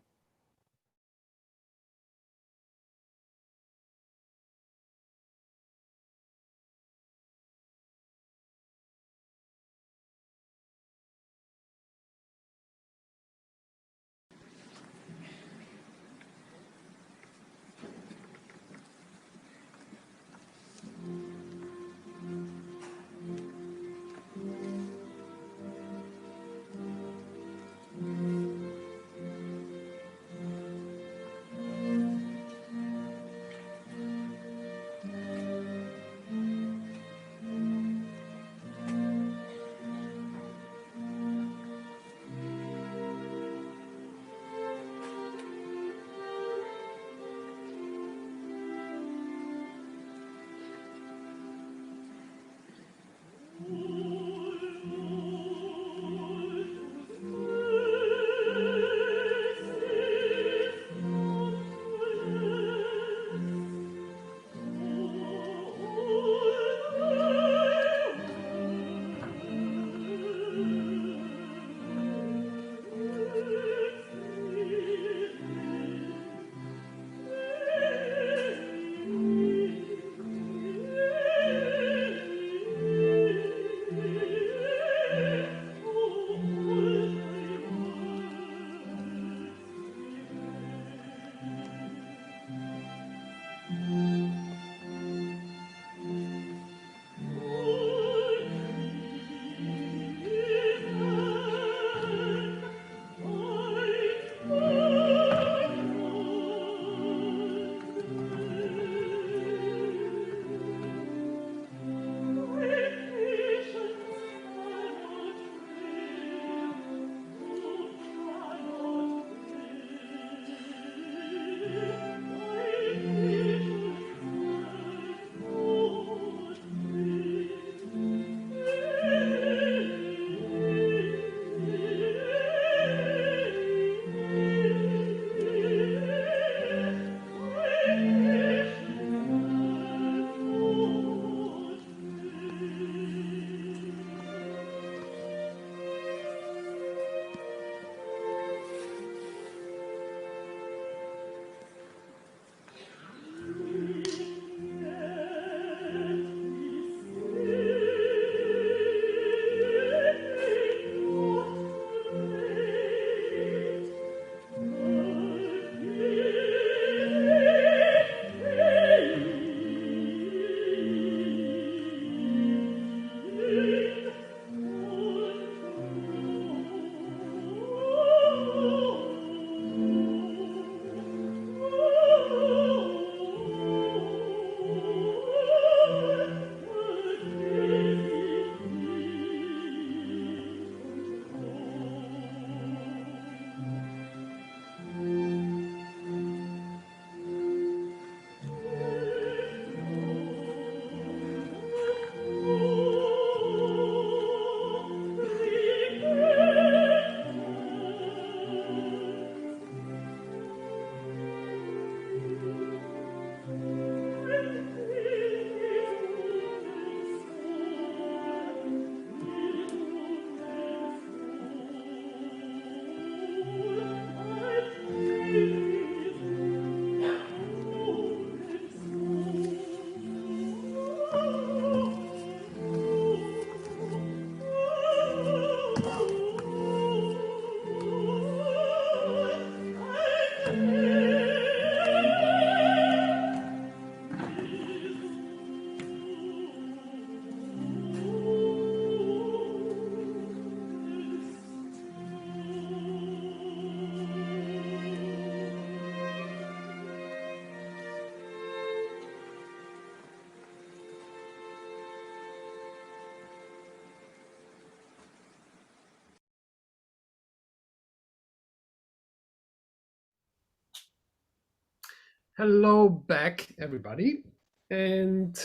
Hello back, everybody. And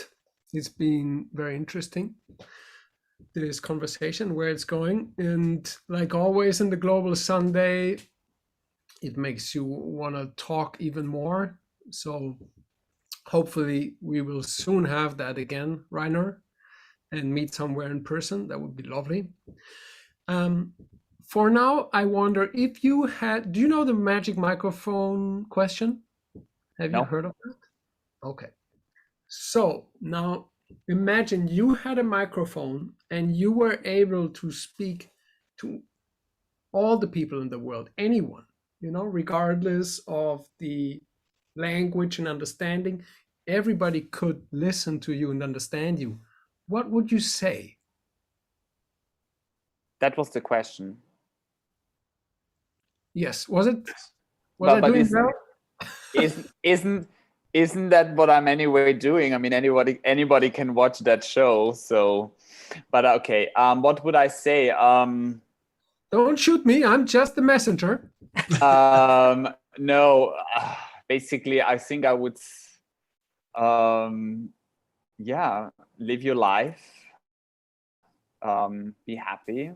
it's been very interesting, this conversation, where it's going. And like always in the Global Sunday, it makes you want to talk even more. So hopefully we will soon have that again, Rainer, and meet somewhere in person. That would be lovely. For now, I wonder if you had, do you know the magic microphone question? Have you No. heard of that? Okay. So now imagine you had a microphone and you were able to speak to all the people in the world, anyone, regardless of the language and understanding, everybody could listen to you and understand you. What would you say? That was the question. Yes, was it? Was But, I but doing well? isn't that what I'm anyway doing? I mean, anybody can watch that show. So, but okay. What would I say? Don't shoot me. I'm just the messenger. No. Basically, I think I would. Yeah, live your life. Be happy.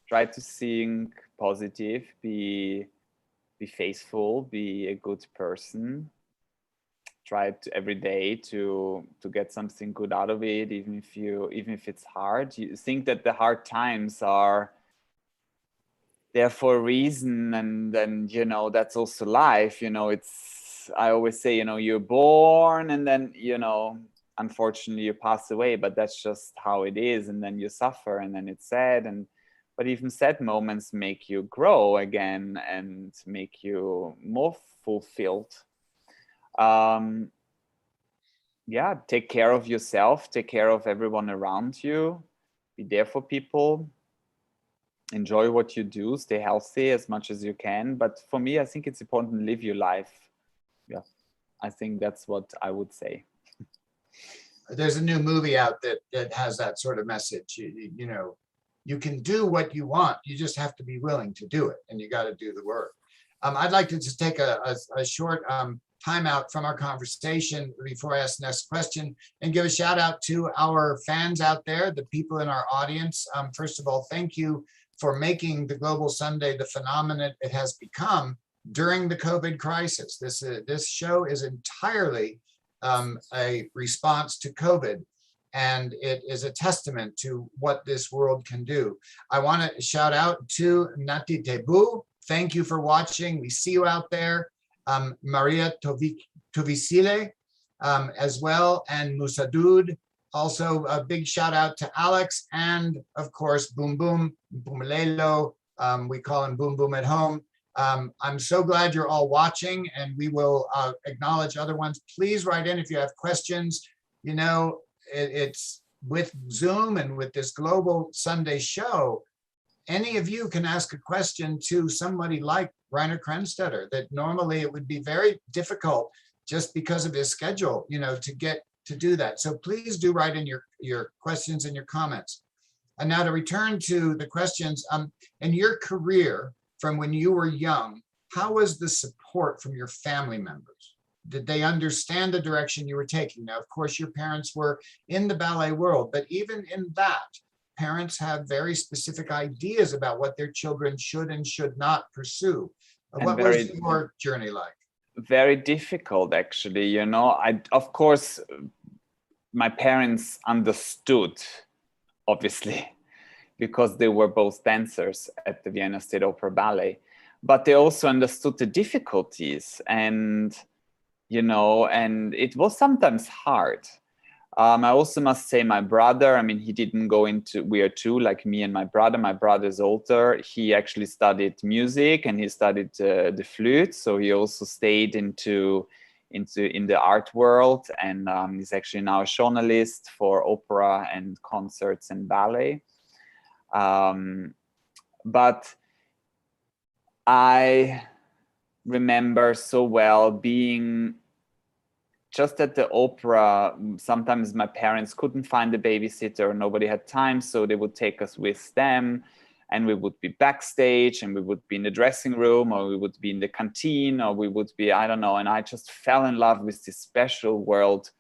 Try to think positive. Be faithful. Be a good person. Try to every day to get something good out of it, even if it's hard. You think that the hard times are there for a reason, and then that's also life. It's, I always say, you're born and then unfortunately you pass away, but that's just how it is, and then you suffer, and then it's sad, but even sad moments make you grow again and make you more fulfilled. Yeah, take care of yourself, take care of everyone around you, be there for people, enjoy what you do, stay healthy as much as you can. But for me, I think it's important to live your life. Yeah, I think that's what I would say. There's a new movie out that has that sort of message. You can do what you want. You just have to be willing to do it, and you got to do the work. I'd like to just take a short time out from our conversation before I ask the next question and give a shout out to our fans out there, the people in our audience. First of all, thank you for making the Global Sunday the phenomenon it has become during the COVID crisis. This show is entirely a response to COVID, and it is a testament to what this world can do. I want to shout out to Nati Tebu. Thank you for watching. We see you out there. Maria Tovisile as well, and Musadud. Also a big shout out to Alex, and of course, Boom Boom, Boomalelo. We call him Boom Boom at home. I'm so glad you're all watching, and we will acknowledge other ones. Please write in if you have questions. It's with Zoom and with this Global Sunday show, any of you can ask a question to somebody like Rainer Krenstetter that normally it would be very difficult just because of his schedule, to get to do that. So please do write in your questions and your comments. And now to return to the questions, in your career from when you were young, how was the support from your family members? Did they understand the direction you were taking? Now, of course, your parents were in the ballet world, but even in that, parents have very specific ideas about what their children should and should not pursue. What was your journey like? Very difficult, actually. Of course, my parents understood, obviously, because they were both dancers at the Vienna State Opera Ballet, but they also understood the difficulties, and and it was sometimes hard. I also must say my brother, he didn't go into, we are two, like me and my brother. My brother's older. He actually studied music, and he studied the flute. So he also stayed in the art world, and he's actually now a journalist for opera and concerts and ballet. But I remember so well being just at the opera. Sometimes my parents couldn't find a babysitter, nobody had time, so they would take us with them. and we would be backstage, and we would be in the dressing room, or we would be in the canteen, or we would be, I don't know. And I just fell in love with this special world,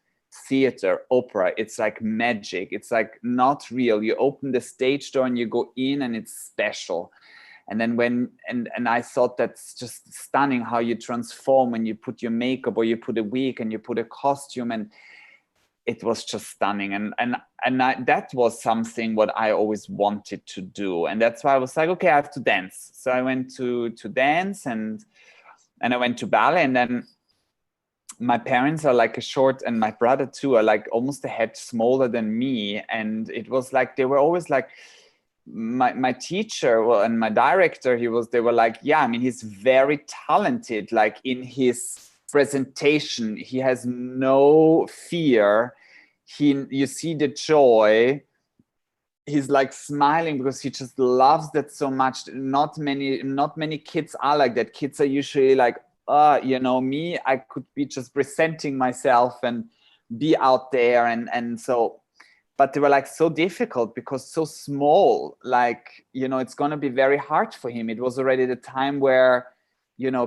theater, opera. It's like magic. It's like not real. You open the stage door and you go in, and it's special. And then and I thought that's just stunning how you transform when you put your makeup, or you put a wig, and you put a costume, and it was just stunning. And that was something what I always wanted to do. And that's why I was like, okay, I have to dance. So I went to dance, and I went to ballet. And then my parents are like a short, and my brother too, are like almost a head smaller than me. And it was like, they were always like, my teacher, well, and my director, they were like, yeah, I mean, he's very talented, like in his presentation, he has no fear. You see the joy. He's like smiling because he just loves that so much. Not many kids are like that. Kids are usually like, me, I could be just presenting myself and be out there. And so, but they were like so difficult because so small, like, it's going to be very hard for him. It was already the time where,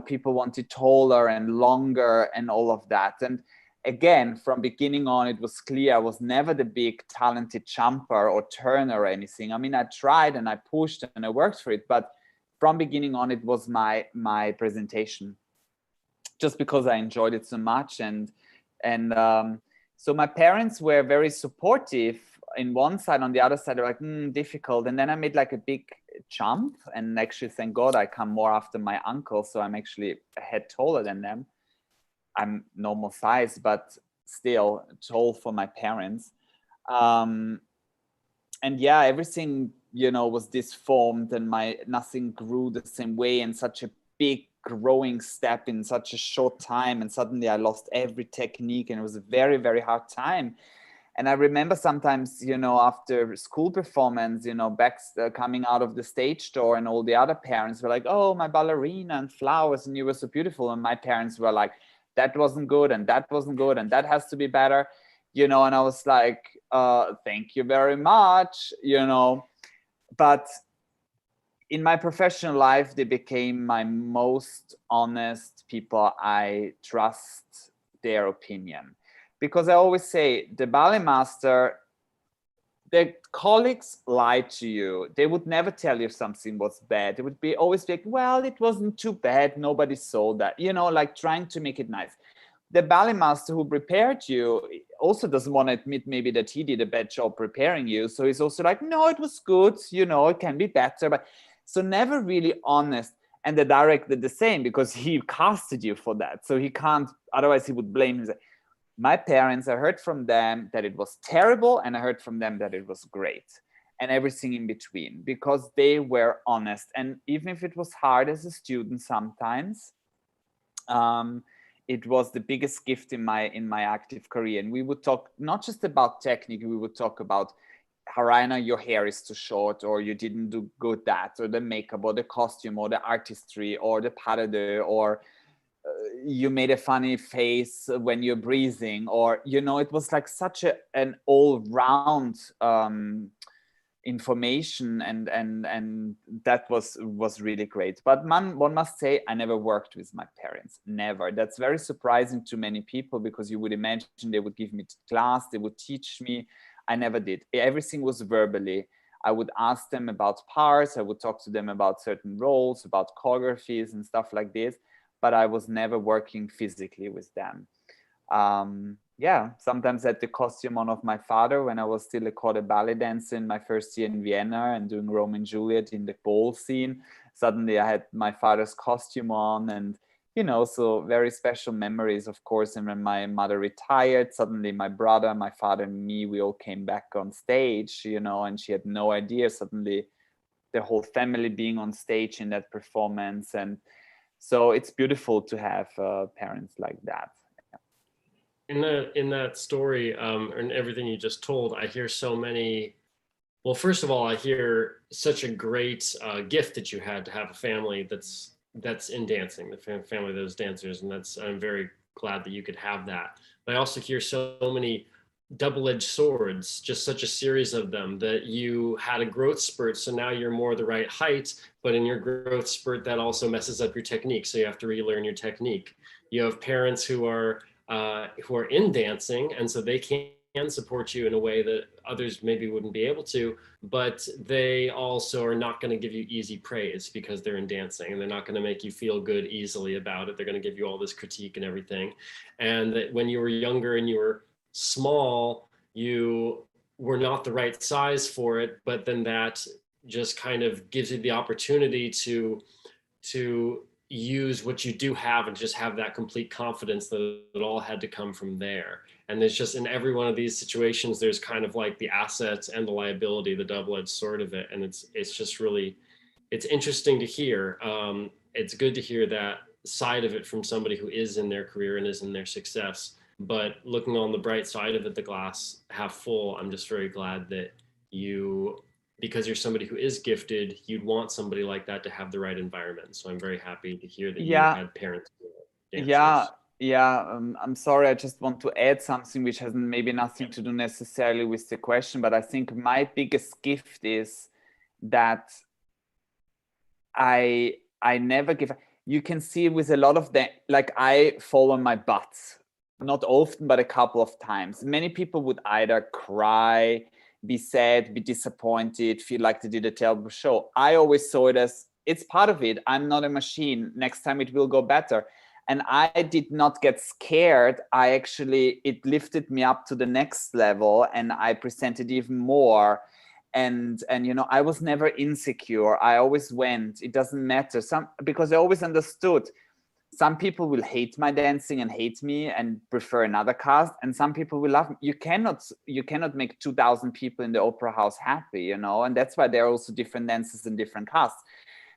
people wanted taller and longer and all of that. And again, from beginning on, it was clear I was never the big talented jumper or turner or anything. I mean, I tried and I pushed and I worked for it, but from beginning on, it was my presentation, just because I enjoyed it so much. And so my parents were very supportive in one side. On the other side, they're like, difficult. And then I made like a big jump, and actually, thank God, I come more after my uncle, so I'm actually a head taller than them. I'm normal size, but still tall for my parents. And yeah, everything, was disformed, and nothing grew the same way, and such a big growing step in such a short time. And suddenly I lost every technique, and it was a very, very hard time. And I remember sometimes, after school performance, coming out of the stage door, and all the other parents were like, oh, my ballerina and flowers, and you were so beautiful. And my parents were like, that wasn't good, and that wasn't good, and that has to be better, and I was like, thank you very much, But in my professional life, they became my most honest people. I trust their opinion. Because I always say, the ballet master, the colleagues lie to you. They would never tell you if something was bad. They would always be like, well, it wasn't too bad. Nobody saw that. Like trying to make it nice. The ballet master who prepared you also doesn't want to admit maybe that he did a bad job preparing you. So he's also like, no, it was good. It can be better. But so never really honest. And the director the same, because he casted you for that. So he can't, otherwise he would blame himself. My parents, I heard from them that it was terrible, and I heard from them that it was great, and everything in between, because they were honest. And even if it was hard as a student sometimes, it was the biggest gift in my active career. And we would talk not just about technique, we would talk about, Harina, your hair is too short, or you didn't do good that, or the makeup, or the costume, or the artistry, or the pas de deux, or you made a funny face when you're breathing, or it was like such an all-round information, and that was really great. But one must say, I never worked with my parents, never. That's very surprising to many people, because you would imagine they would give me class, they would teach me. I never did. Everything was verbally. I would ask them about parts, I would talk to them about certain roles, about choreographies and stuff like this, but I was never working physically with them. Sometimes I had the costume on of my father when I was still a quarter ballet dancer in my first year in Vienna and doing Romeo and Juliet in the ball scene. Suddenly I had my father's costume on, and so very special memories, of course. And when my mother retired, suddenly my brother, my father, and me, we all came back on stage, and she had no idea, suddenly the whole family being on stage in that performance. And so it's beautiful to have parents like that. In that story, and everything you just told, I hear so many. Well, first of all, I hear such a great gift that you had to have a family that's in dancing, the family of those dancers, and I'm very glad that you could have that. But I also hear so many double-edged swords, just such a series of them, that you had a growth spurt, so now you're more the right height, but in your growth spurt that also messes up your technique, so you have to relearn your technique. You have parents who are in dancing, and so they can support you in a way that others maybe wouldn't be able to, but they also are not going to give you easy praise because they're in dancing, and they're not going to make you feel good easily about it. They're going to give you all this critique and everything. And that when you were younger and you were small, you were not the right size for it, but then that just kind of gives you the opportunity to use what you do have and just have that complete confidence that it all had to come from there. And there's just, in every one of these situations, there's kind of like the assets and the liability, the double-edged sword of it. And it's just really, it's interesting to hear. It's good to hear that side of it from somebody who is in their career and is in their success. But looking on the bright side of it, the glass half full, I'm just very glad that you, because you're somebody who is gifted, you'd want somebody like that to have the right environment. So I'm very happy to hear that you had parents who were dancers. I'm sorry, I just want to add something which has maybe nothing to do necessarily with the question, but I think my biggest gift is that I never give. You can see with a lot of them, like I fall on my butt, not often, but a couple of times. Many people would either cry, be sad, be disappointed, feel like they did a terrible show. I always saw it as, it's part of it. I'm not a machine. Next time it will go better. And I did not get scared. It lifted me up to the next level, and I presented even more. And you know, I was never insecure. I always went. It doesn't matter. Because I always understood some people will hate my dancing and hate me and prefer another cast, and some people will love me. You cannot make 2,000 people in the opera house happy, you know, and that's why there are also different dances and different casts.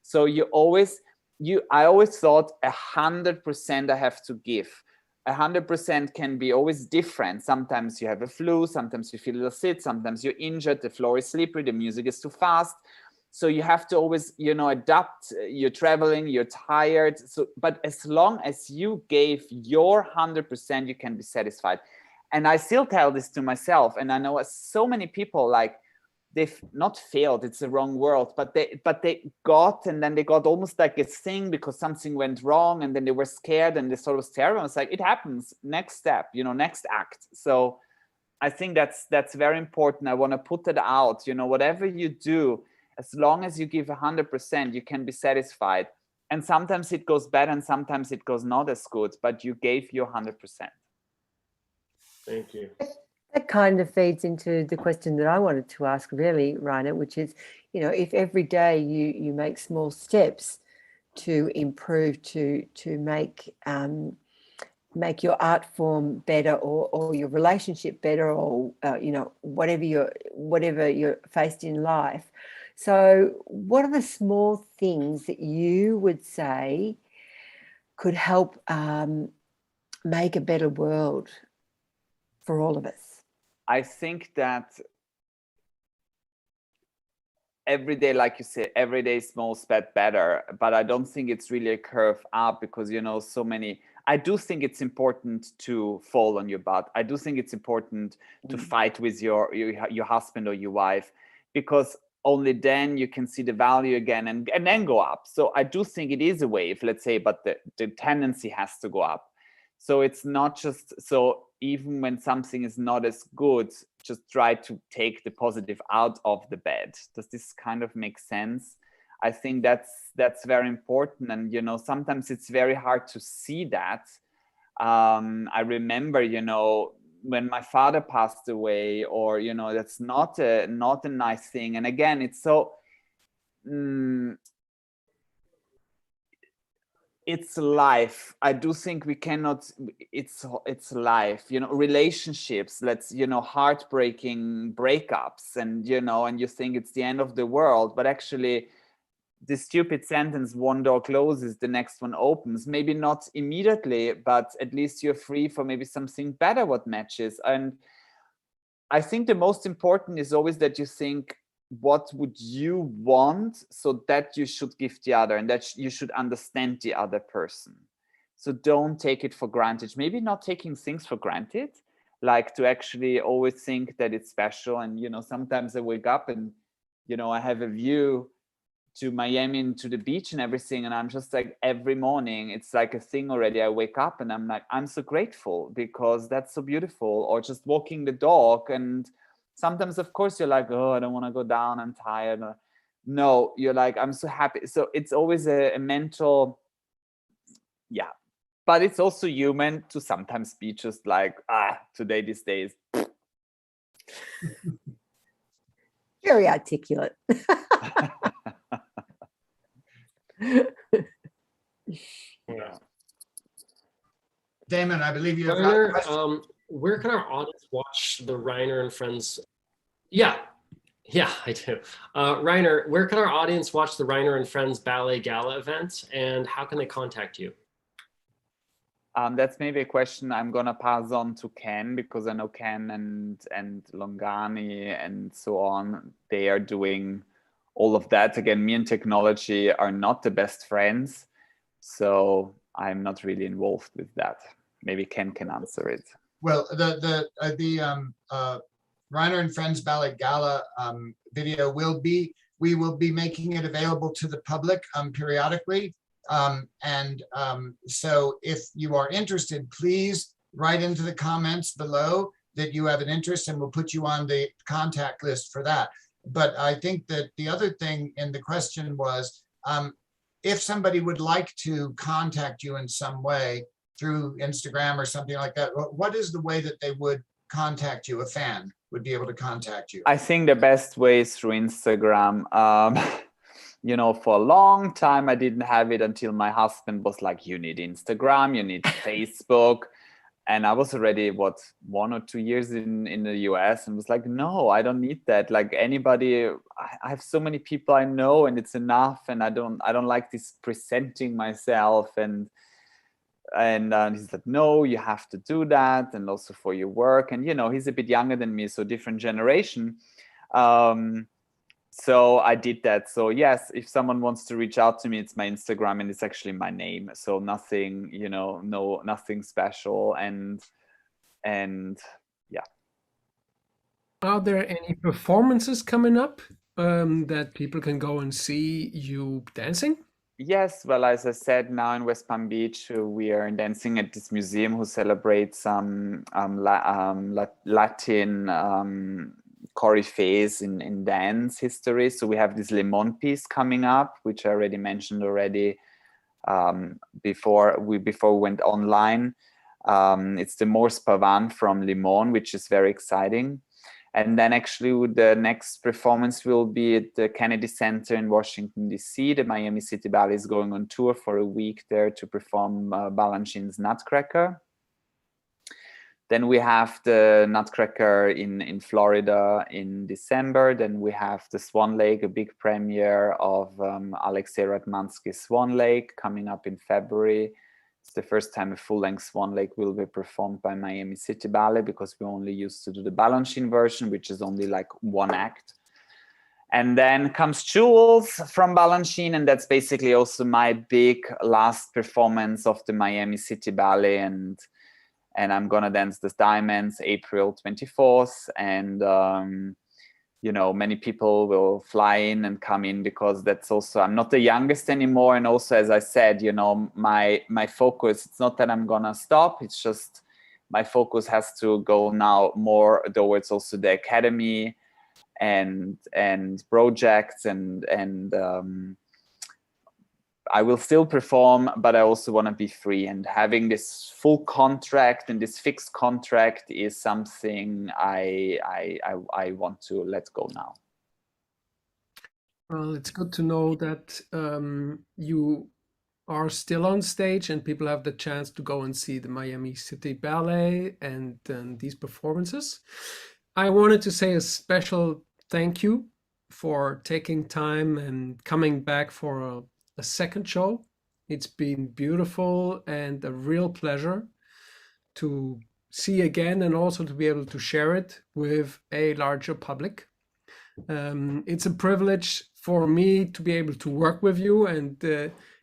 So I always thought 100% I have to give. 100% can be always different. Sometimes you have a flu, sometimes you feel a little sick, sometimes you're injured, the floor is slippery, the music is too fast. So you have to always, you know, adapt. You're traveling, you're tired. But as long as you gave your 100%, you can be satisfied. And I still tell this to myself. And I know so many people, like, they've not failed, it's the wrong word, but they got, and then they got almost like a thing because something went wrong, and then they were scared and they thought it was terrible. It's like, it happens, next step, you know, next act. So I think that's very important. I want to put it out, you know, whatever you do, as long as you give 100%, you can be satisfied. And sometimes it goes bad and sometimes it goes not as good, but you gave your 100%. Thank you. That kind of feeds into the question that I wanted to ask, really, Rainer, which is, you know, if every day you make small steps to improve, to make your art form better, or your relationship better, or you know, whatever you're faced in life. So what are the small things that you would say could help make a better world for all of us? I think that every day, like you said, every day small step better, but I don't think it's really a curve up, because, you know, so many, I do think it's important to fall on your butt. I do think it's important to fight with your husband or your wife, because only then you can see the value again and then go up. So I do think it is a wave, let's say, but the tendency has to go up. So it's not just, so even when something is not as good, just try to take the positive out of the bed. Does this kind of make sense? I think that's very important. And, you know, sometimes it's very hard to see that. I remember, you know, when my father passed away, or, you know, that's not a nice thing. And again, it's so, it's life. I do think we cannot, it's life, you know, relationships, you know, heartbreaking breakups, and, you know, and you think it's the end of the world, but actually the stupid sentence, one door closes, the next one opens. Maybe not immediately, but at least you're free for maybe something better what matches. And I think the most important is always that you think, what would you want, so that you should give the other, and that you should understand the other person. So don't take it for granted. Maybe not taking things for granted, like to actually always think that it's special. And, sometimes I wake up and, I have a view to Miami and to the beach and everything. And I'm just like, every morning, it's like a thing already. I wake up and I'm like, I'm so grateful because that's so beautiful. Or just walking the dog. And sometimes, of course, you're like, oh, I don't want to go down. I'm tired. No, you're like, I'm so happy. So it's always a mental, yeah. But it's also human to sometimes be just like, today, these days. Very articulate. Yeah. Damon, I believe you have got a Reiner, question. where can our audience watch the Reiner and Friends? Yeah, I do. Reiner, where can our audience watch the Reiner and Friends Ballet Gala event, and how can they contact you? That's maybe a question I'm gonna pass on to Ken, because I know Ken and Lungani and so on, they are doing all of that. Again, me and technology are not the best friends, so I'm not really involved with that. Maybe Ken can answer it. Well, the Reiner and Friends Ballet Gala video we will be making it available to the public periodically. So if you are interested, please write into the comments below that you have an interest, and we'll put you on the contact list for that. But I think that the other thing in the question was, if somebody would like to contact you in some way through Instagram or something like that, what is the way that they would contact you? A fan would be able to contact you? I think the best way is through Instagram. For a long time, I didn't have it until my husband was like, you need Instagram, you need Facebook. And I was already, 1 or 2 years in the US, and was like, no, I don't need that. Like anybody, I have so many people I know, and it's enough. And I don't like this presenting myself. And he said, no, you have to do that. And also for your work. And, he's a bit younger than me, so different generation. So I did that. So yes, if someone wants to reach out to me, it's my Instagram, and it's actually my name. So nothing, nothing special. And yeah. Are there any performances coming up that people can go and see you dancing? Yes, well, as I said, now in West Palm Beach, we are dancing at this museum who celebrates Latin corifees in dance history. So we have this Limon piece coming up, which I already mentioned before we went online. It's the Morse Pavan from Limon, which is very exciting. And then actually the next performance will be at the Kennedy Center in Washington, D.C. The Miami City Ballet is going on tour for a week there to perform Balanchine's Nutcracker. Then we have the Nutcracker in Florida in December. Then we have the Swan Lake, a big premiere of Alexei Ratmansky's Swan Lake coming up in February. It's the first time a full-length Swan Lake will be performed by Miami City Ballet, because we only used to do the Balanchine version, which is only like 1 act. And then comes Jewels from Balanchine, and that's basically also my big last performance of the Miami City Ballet. And I'm gonna dance the Diamonds April 24th. And many people will fly in and come in, because that's also, I'm not the youngest anymore. And also, as I said, my focus, it's not that I'm gonna stop, it's just my focus has to go now more towards also the academy and projects and I will still perform, but I also want to be free. And having this full contract and this fixed contract is something I want to let go now. Well, it's good to know that you are still on stage and people have the chance to go and see the Miami City Ballet and these performances. I wanted to say a special thank you for taking time and coming back for a second show. It's been beautiful and a real pleasure to see again, and also to be able to share it with a larger public. It's a privilege for me to be able to work with you, and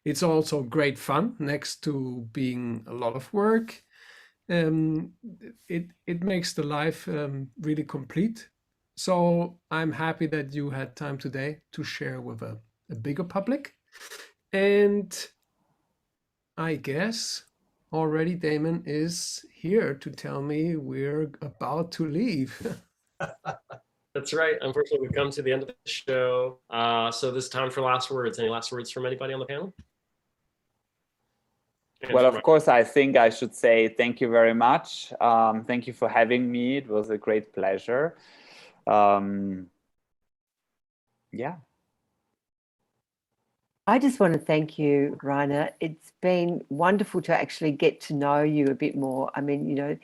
it's also great fun next to being a lot of work. it makes the life really complete. So I'm happy that you had time today to share with a bigger public. And I guess already Damon is here to tell me we're about to leave. That's right. Unfortunately, we've come to the end of the show. So this is time for last words. Any last words from anybody on the panel? Well, of course, I think I should say thank you very much. Thank you for having me. It was a great pleasure. Yeah. I just want to thank you, Rainer. It's been wonderful to actually get to know you a bit more. I mean, you know,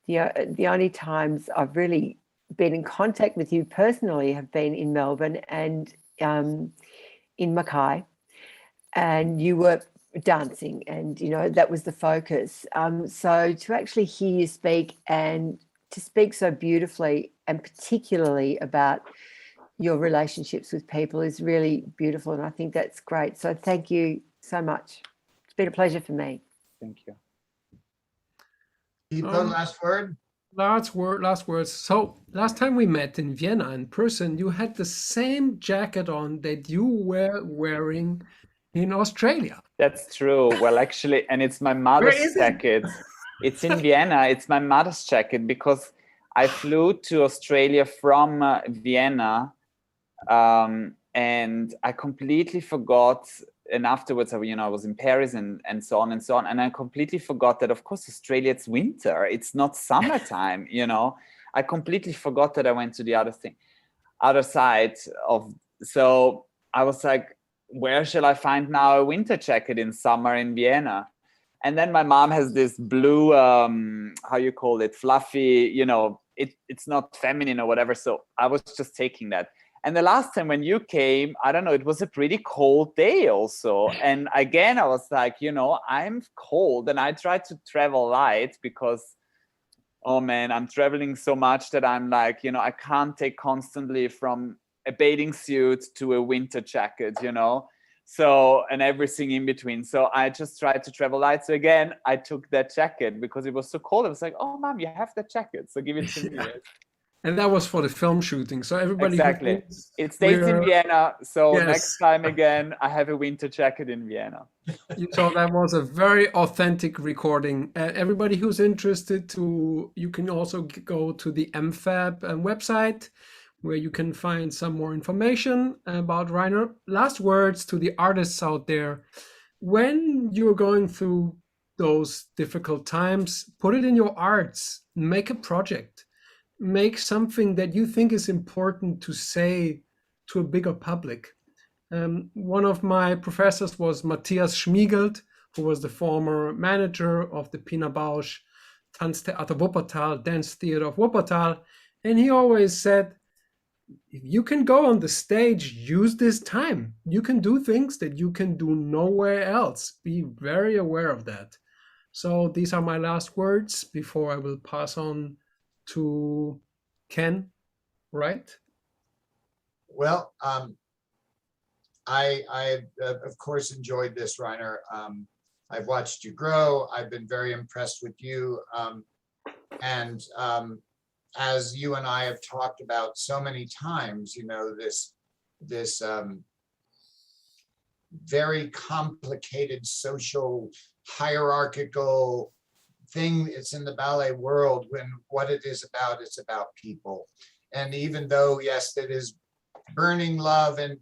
the only times I've really been in contact with you personally have been in Melbourne and in Mackay, and you were dancing, and you know that was the focus. So to actually hear you speak and to speak so beautifully, and particularly about your relationships with people, is really beautiful, and I think that's great. So thank you so much. It's been a pleasure for me. Thank you. People, last word? Last words. So last time we met in Vienna in person, you had the same jacket on that you were wearing in Australia. That's true. Well, actually, and it's my Where mother's is it? jacket. It's in Vienna. It's my mother's jacket because I flew to Australia from Vienna, and I completely forgot. And afterwards, I was in Paris and so on and so on. And I completely forgot that, of course, Australia, it's winter. It's not summertime, I completely forgot that I went to the other side of. So I was like, where shall I find now a winter jacket in summer in Vienna? And then my mom has this blue, how you call it, fluffy, it's not feminine or whatever. So I was just taking that. And the last time when you came, I don't know, it was a pretty cold day also. And again, I was like, I'm cold, and I tried to travel light because, oh man, I'm traveling so much that I'm like, I can't take constantly from a bathing suit to a winter jacket, So, and everything in between. So I just tried to travel light. So again, I took that jacket because it was so cold. I was like, oh, Mom, you have that jacket. So give it to me. And that was for the film shooting. So everybody Exactly. It stays in Vienna. So next time again, I have a winter jacket in Vienna. So that was a very authentic recording. Everybody who's interested you can also go to the MFAB website, where you can find some more information about Rainer. Last words to the artists out there. When you're going through those difficult times, put it in your arts, make a project. Make something that you think is important to say to a bigger public. One of my professors was Matthias Schmiegelt, who was the former manager of the Pina Bausch Tanztheater Wuppertal, Dance Theater of Wuppertal. And he always said, if you can go on the stage, use this time. You can do things that you can do nowhere else. Be very aware of that. So these are my last words before I will pass on to Ken, right? Well, I of course enjoyed this, Rainer. I've watched you grow. I've been very impressed with you. And as you and I have talked about so many times, this very complicated social hierarchical thing it's in the ballet world, when what it's about people. And even though, yes, it is burning love and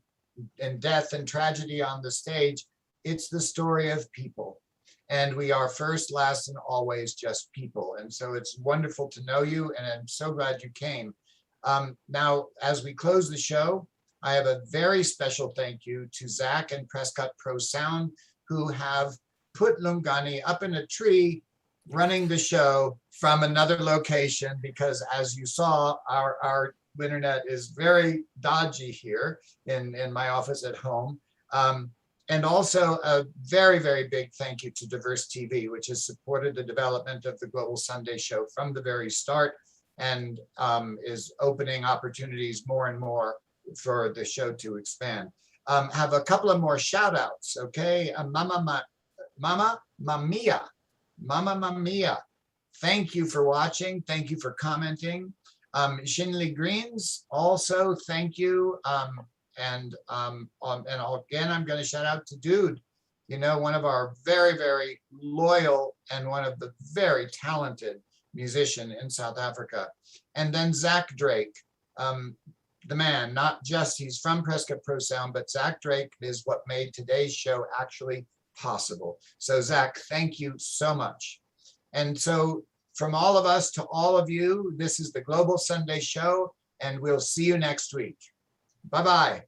death and tragedy on the stage, it's the story of people. And we are first, last, and always just people. And so it's wonderful to know you, and I'm so glad you came. Now, as we close the show, I have a very special thank you to Zach and Prescott Pro Sound, who have put Lungani up in a tree running the show from another location, because as you saw, our internet is very dodgy here in my office at home. And also a very, very big thank you to Diverse TV, which has supported the development of the Global Sunday Show from the very start, and is opening opportunities more and more for the show to expand. Have a couple of more shout outs, okay? Mama Mamia Thank you for watching. Thank you for commenting. Shinley Greens, also thank you. And again, I'm going to shout out to Dude, you know, one of our very, very loyal and one of the very talented musician in South Africa. And then Zach Drake, the man, not just, he's from Prescott Pro Sound, but Zach Drake is what made today's show actually possible. So Zach, thank you so much. And so from all of us to all of you, this is the Global Sunday Show, and we'll see you next week. Bye-bye.